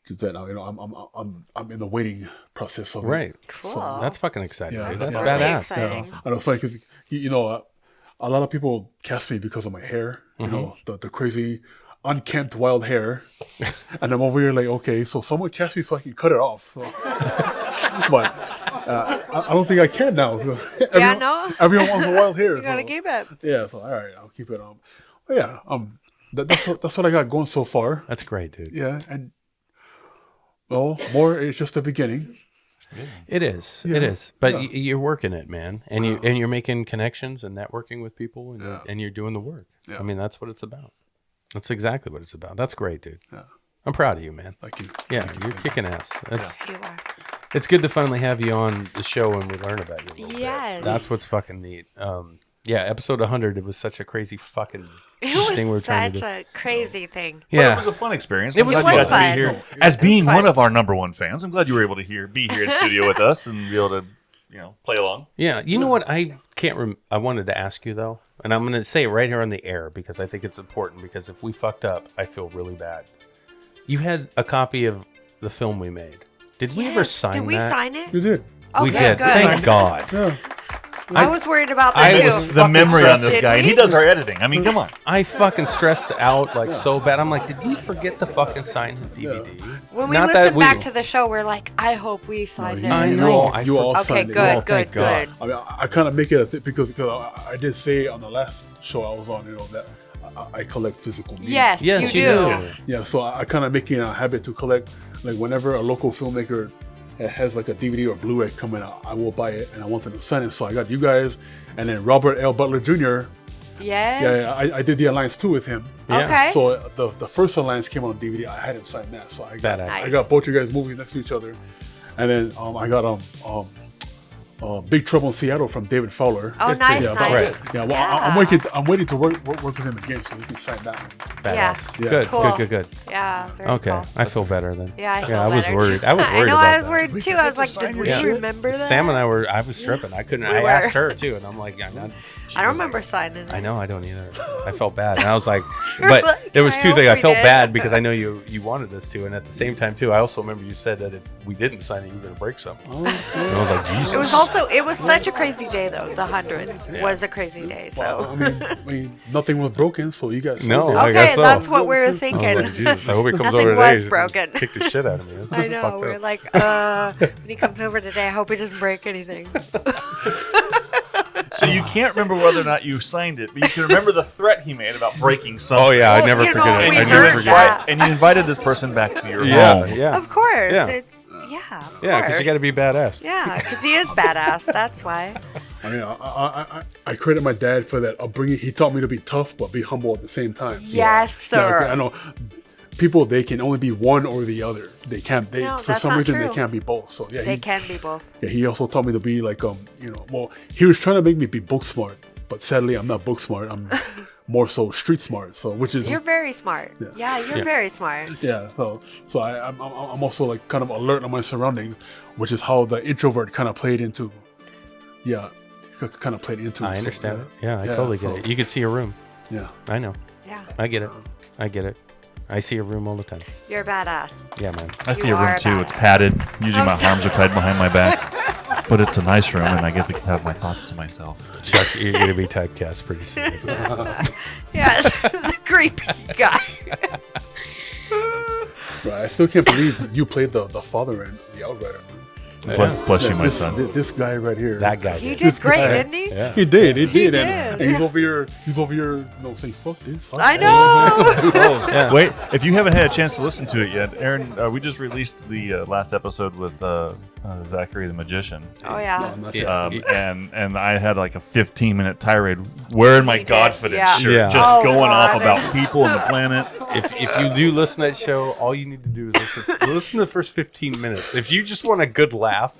just that now, you know, I'm in the waiting process of Right. it. Cool. So, That's fucking exciting. Yeah, Dude. That's really badass. exciting. I know it's funny because you know a lot of people cast me because of my hair. You know, the crazy unkempt wild hair, and I'm over here like, okay, so someone cast me so I can cut it off. So. But I don't think I can now. So everyone wants a wild hair. You gotta keep it. Yeah, so all right, I'll keep it on. But yeah, that's what I got going so far. That's great, dude. Yeah, and well, more is just the beginning. It is. Yeah. It is. But Yeah. you're working it, man, and you're making connections and networking with people, and you're doing the work. Yeah. I mean, that's what it's about. That's exactly what it's about. That's great, dude. Yeah. I'm proud of you, man. Thank you. Yeah, you're kicking ass. You are. It's good to finally have you on the show and we learn about you a little bit. Yes. That's what's fucking neat. Yeah, episode 100, it was such a crazy fucking It thing we were was trying to such do. a crazy thing. But Yeah. it was a fun experience. It I'm was glad you fun. got to be here. Fun. As being fun. one of our number one fans, I'm glad you were able to be here in studio with us and be able to, play along. Yeah, you know what? I can't. I wanted to ask you though, and I'm going to say it right here on the air because I think it's important. Because if we fucked up, I feel really bad. You had a copy of the film we made. Did we ever sign that? Did we sign it? You did. We Okay, did. good. Thank God. Yeah. I was worried about that I too. was The memory on this Did guy, we? and he does our editing. I mean, come on. I fucking stressed out like so bad. I'm like, did we forget to fucking sign his DVD? When we Not listened back to the show, we're like, I hope we signed it. I know. You all Okay, signed it. good, Oh, thank good, God. good. I mean, I kind of make it a thing because I did say on the last show I was on, that I collect physical media. Yes, you you do. do. Yeah, so I kind of make it a habit to collect, like whenever a local filmmaker has like a DVD or Blu-ray coming out, I will buy it and I want them to sign it. So I got you guys, and then Robert L. Butler Jr. Yes. Yeah, I did the Alliance 2 with him. Yeah. Okay. So the first Alliance came on DVD. I hadn't signed that, so I got Badass. I got both you guys movies next to each other, and then I got Big Trouble in Seattle from David Fowler. Oh, nice, yeah, nice. Right. Yeah, well, Yeah. I'm waiting to work with him again so he can sign that one. Badass. Yeah. Good, Cool. good. Yeah, very Okay, cool. I feel better then. Yeah, I feel I was better. worried. I was worried I know, about I was that. worried too. I was like, did we Yeah. remember that? Sam and I was tripping. I couldn't. We I were. asked her too, and I'm like, I'm not. I don't remember signing it. I know I don't either. I felt bad, and I was like, but like, there was I two hope things. I we felt did. bad because I know you wanted us to, and at the same time too, I also remember you said that if we didn't sign it, you were going to break something. Oh, And I was like, Jesus. It was such a crazy day though. The 100 was a crazy day. well, So I mean, nothing was broken, so you guys. No. signed it. I guess okay, so. that's what we were I was thinking. like, Jesus. I hope he comes Nothing over today. was and broken. Kick the shit out of me. It's I know. fucked We're up. like, when he comes over today, I hope he doesn't break anything. So you can't remember whether or not you signed it, but you can remember the threat he made about breaking something. Oh yeah, I Well, never you forget know, it. we I And never heard forget that. and you invited this person back to your it. Yeah, home. yeah, Of course, Yeah. it's of yeah. Because course. you got to be badass. Yeah, because he is badass. That's why. I mean, I credit my dad for that upbringing. He taught me to be tough but be humble at the same time. So, Yes, sir. I know people, they can only be one or the other. They can't. No, For that's some not reason true. they can't be both. So yeah, They can be both. Yeah, he also taught me to be like well, he was trying to make me be book smart, but sadly I'm not book smart. I'm more so street smart. So which is You're very smart. Yeah, you're very smart. yeah. So I'm also like kind of alert on my surroundings, which is how the introvert kind of played into. Yeah, kind of played into. I so, understand. Yeah, I totally get so, it. You could see a room. Yeah. I know. Yeah, I get it. I get it. I see a room all the time. you're badass. Yeah, man. I see You a room are too. badass. It's padded. Usually my arms are tied behind my back. But it's a nice room, and I get to have my thoughts to myself. Chuck, you're going to be typecast pretty soon. Yes, the creepy guy. Right, I still can't believe you played the father in the Outrider. Bless you, my this, son. This guy right here. That guy He did. did great, didn't he? Yeah. He did. He And, did. and he's over here. Saying fuck this. Fuck I that." know. Oh, Yeah. wait! If you haven't had a chance to listen to it yet, Aaron, we just released the last episode with Zachary the Magician, Oh yeah. I'm not Yeah. saying- and I had like a 15-minute tirade wearing my You did, Godfidence yeah. shirt, Yeah. just Oh, going off God. about people and the planet. If you do listen to that show, all you need to do is listen to the first 15 minutes. If you just want a good laugh,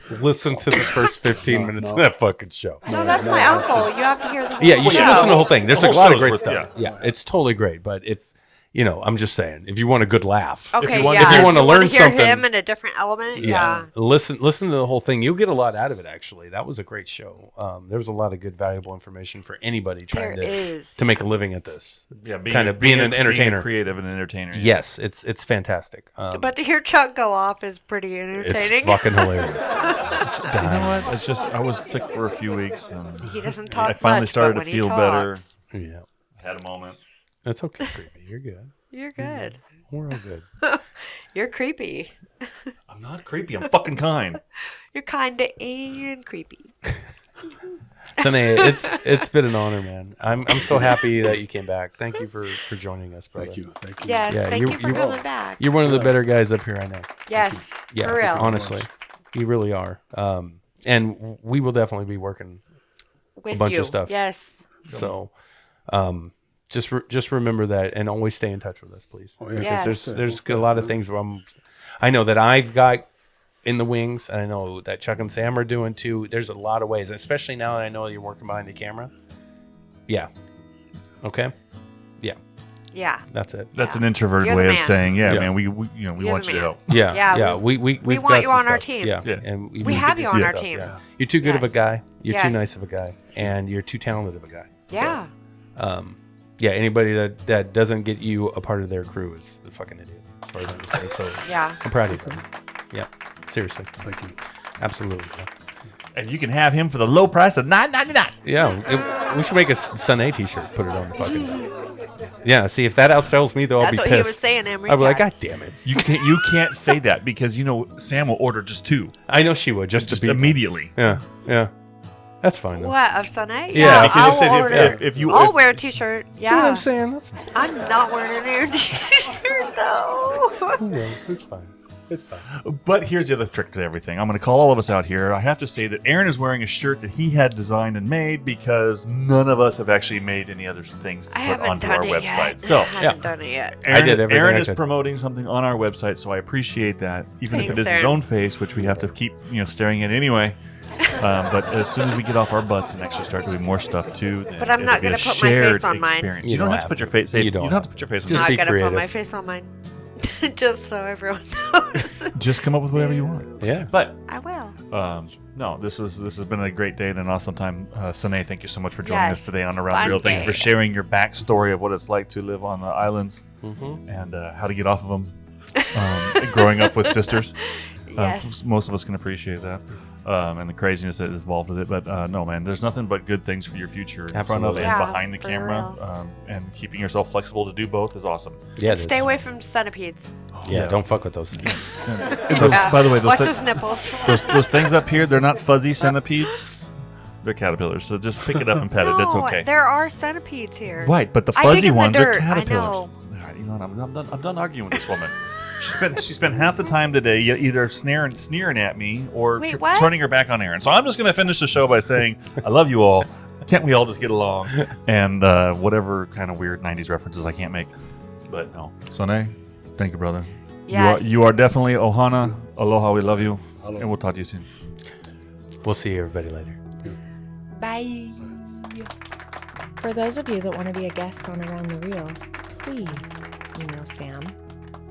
listen to the first 15 minutes of that fucking show. No, that's my uncle. You have to hear the whole Yeah, you should show. listen to the whole thing. There's The a whole lot of show's great worth- stuff. Yeah, it's totally great. But if I'm just saying, if you want a good laugh, Okay, if you want, yeah. if you want to learn hear something, him in a different element. Yeah. listen to the whole thing. You'll get a lot out of it. Actually, that was a great show. There was a lot of good, valuable information for anybody trying There is. to make a living at this. Yeah, Kind of being an entertainer. creative and entertainer. Yes, it's fantastic. But to hear Chuck go off is pretty entertaining. it's fucking hilarious. You know what? It's just I was sick for a few weeks, and He doesn't talk I finally much, started but to when he feel better. talks, Yeah, Had a moment. that's okay, creepy. You're good. You're good. We're all good. You're creepy. I'm not creepy. I'm fucking kind. You're kinda and creepy. Sone, it's been an honor, man. I'm so happy that you came back. Thank you for joining us, brother. Thank you. Yes, Yeah, thank you- you for you- coming back. You're one of the better guys up here I know. Yes, Yeah, for real. honestly, you really are. And we will definitely be working. With bunch of you. stuff. Yes. So, just remember that, and always stay in touch with us, please. Oh, yeah. Yes. Because there's a lot of things where I know that I've got in the wings, and I know that Chuck and Sam are doing too. There's a lot of ways, especially now that I know you're working behind the camera. Yeah. Okay. Yeah. Yeah. That's it. That's an introverted You're the way of man. saying, yeah, Yeah. man, we You're want the you to man. help. Yeah. Yeah, Yeah. We've we got want you some on our stuff. team. Yeah. Yeah. And We have you on some our stuff, team. yeah. You're too good of a Yes. guy. You're too Yes. nice of a guy, and you're too talented of a guy. Yeah. Yeah, anybody that doesn't get you a part of their crew is a fucking idiot, as far as I'm concerned. So Yeah. I'm proud of you, brother. Yeah, seriously. Thank you. Absolutely. And you can have him for the low price of $9.99. Yeah, we should make a Sone t-shirt, put it on the fucking... Yeah, see, if that outsells me, though, I'll That's be what pissed. he was saying, Emery. I'll be like, God damn it. You can't say that because Sam will order just two, I know she would, just to just be... immediately. Yeah, yeah. That's fine, though. What, of Sone? Yeah, because I'll you said order. if you I'll wear a t-shirt. Yeah. See what I'm saying? That's fine. I'm not wearing an air t-shirt, though. Yeah, it's fine. It's fine. But here's the other trick to everything. I'm going to call all of us out here. I have to say that Aaron is wearing a shirt that he had designed and made because none of us have actually made any other things to I put haven't onto done our it website. yet. So I haven't done it yet. Aaron, I did everything Aaron I is could. promoting something on our website, so I appreciate that, even if Thanks, it is his Aaron. own face, which we have to keep staring at anyway. But as soon as we get off our butts and actually start doing more stuff too, then But I'm not it'll be gonna a put my face shared on mine. experience. You You don't don't have to have put your to. face. You You don't don't have have to put your face on Just Not be mine. gonna creative. put my face on mine. Just so everyone knows. Just come up with whatever you want. Yeah. But I will. no, this has been a great day and an awesome time. Sone, thank you so much for joining Yes. us today on Around the Fun Real. Thank you for day. sharing your backstory of what it's like to live on the islands and how to get off of them. Growing up with sisters. Yes. Most of us can appreciate that. And the craziness that is involved with it. But no, man, there's nothing but good things for your future in front of Absolutely. and Yeah, behind the for camera. real. And keeping yourself flexible to do both is awesome. Yeah, it Stay is. away from centipedes. Yeah, don't fuck with those things. Yeah. By the way, Watch those nipples. those things up here, they're not fuzzy centipedes. They're caterpillars. So just pick it up and pet it. It's No, okay. there are centipedes here. Right, but the I dig fuzzy in the ones are dirt, I caterpillars. know. All right, you know what? I'm done arguing with this woman. She spent half the time today either sneering at me or Wait, what? turning her back on Aaron. So I'm just going to finish the show by saying, I love you all. Can't we all just get along? And whatever kind of weird 90s references I can't make. But no. Sone, thank you, brother. Yes. You are definitely Ohana. Aloha, we love you. Aloha. And we'll talk to you soon. We'll see everybody later. Bye. For those of you that want to be a guest on Around the Reel, please email Sam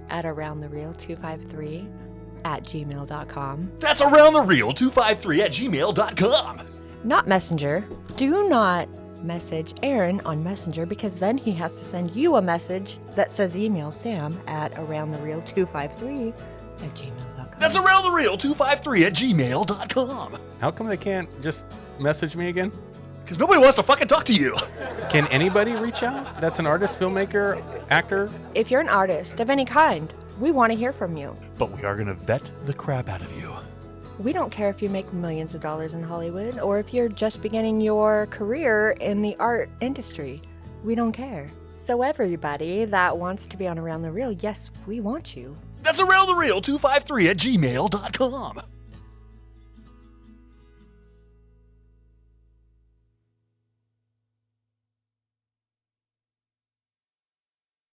at aroundthereal253@gmail.com. That's around the real 253@gmail.com. Not Messenger. Do not message Aaron on Messenger because then he has to send you a message that says email Sam at aroundthereal253 @gmail.com. That's aroundthereal253 at gmail.com. How come they can't just message me again? Because nobody wants to fucking talk to you. Can anybody reach out? That's an artist, filmmaker, actor? If you're an artist of any kind, we want to hear from you. But we are going to vet the crap out of you. We don't care if you make millions of dollars in Hollywood or if you're just beginning your career in the art industry. We don't care. So everybody that wants to be on Around the Reel, yes, we want you. That's aroundthereal253 at gmail.com.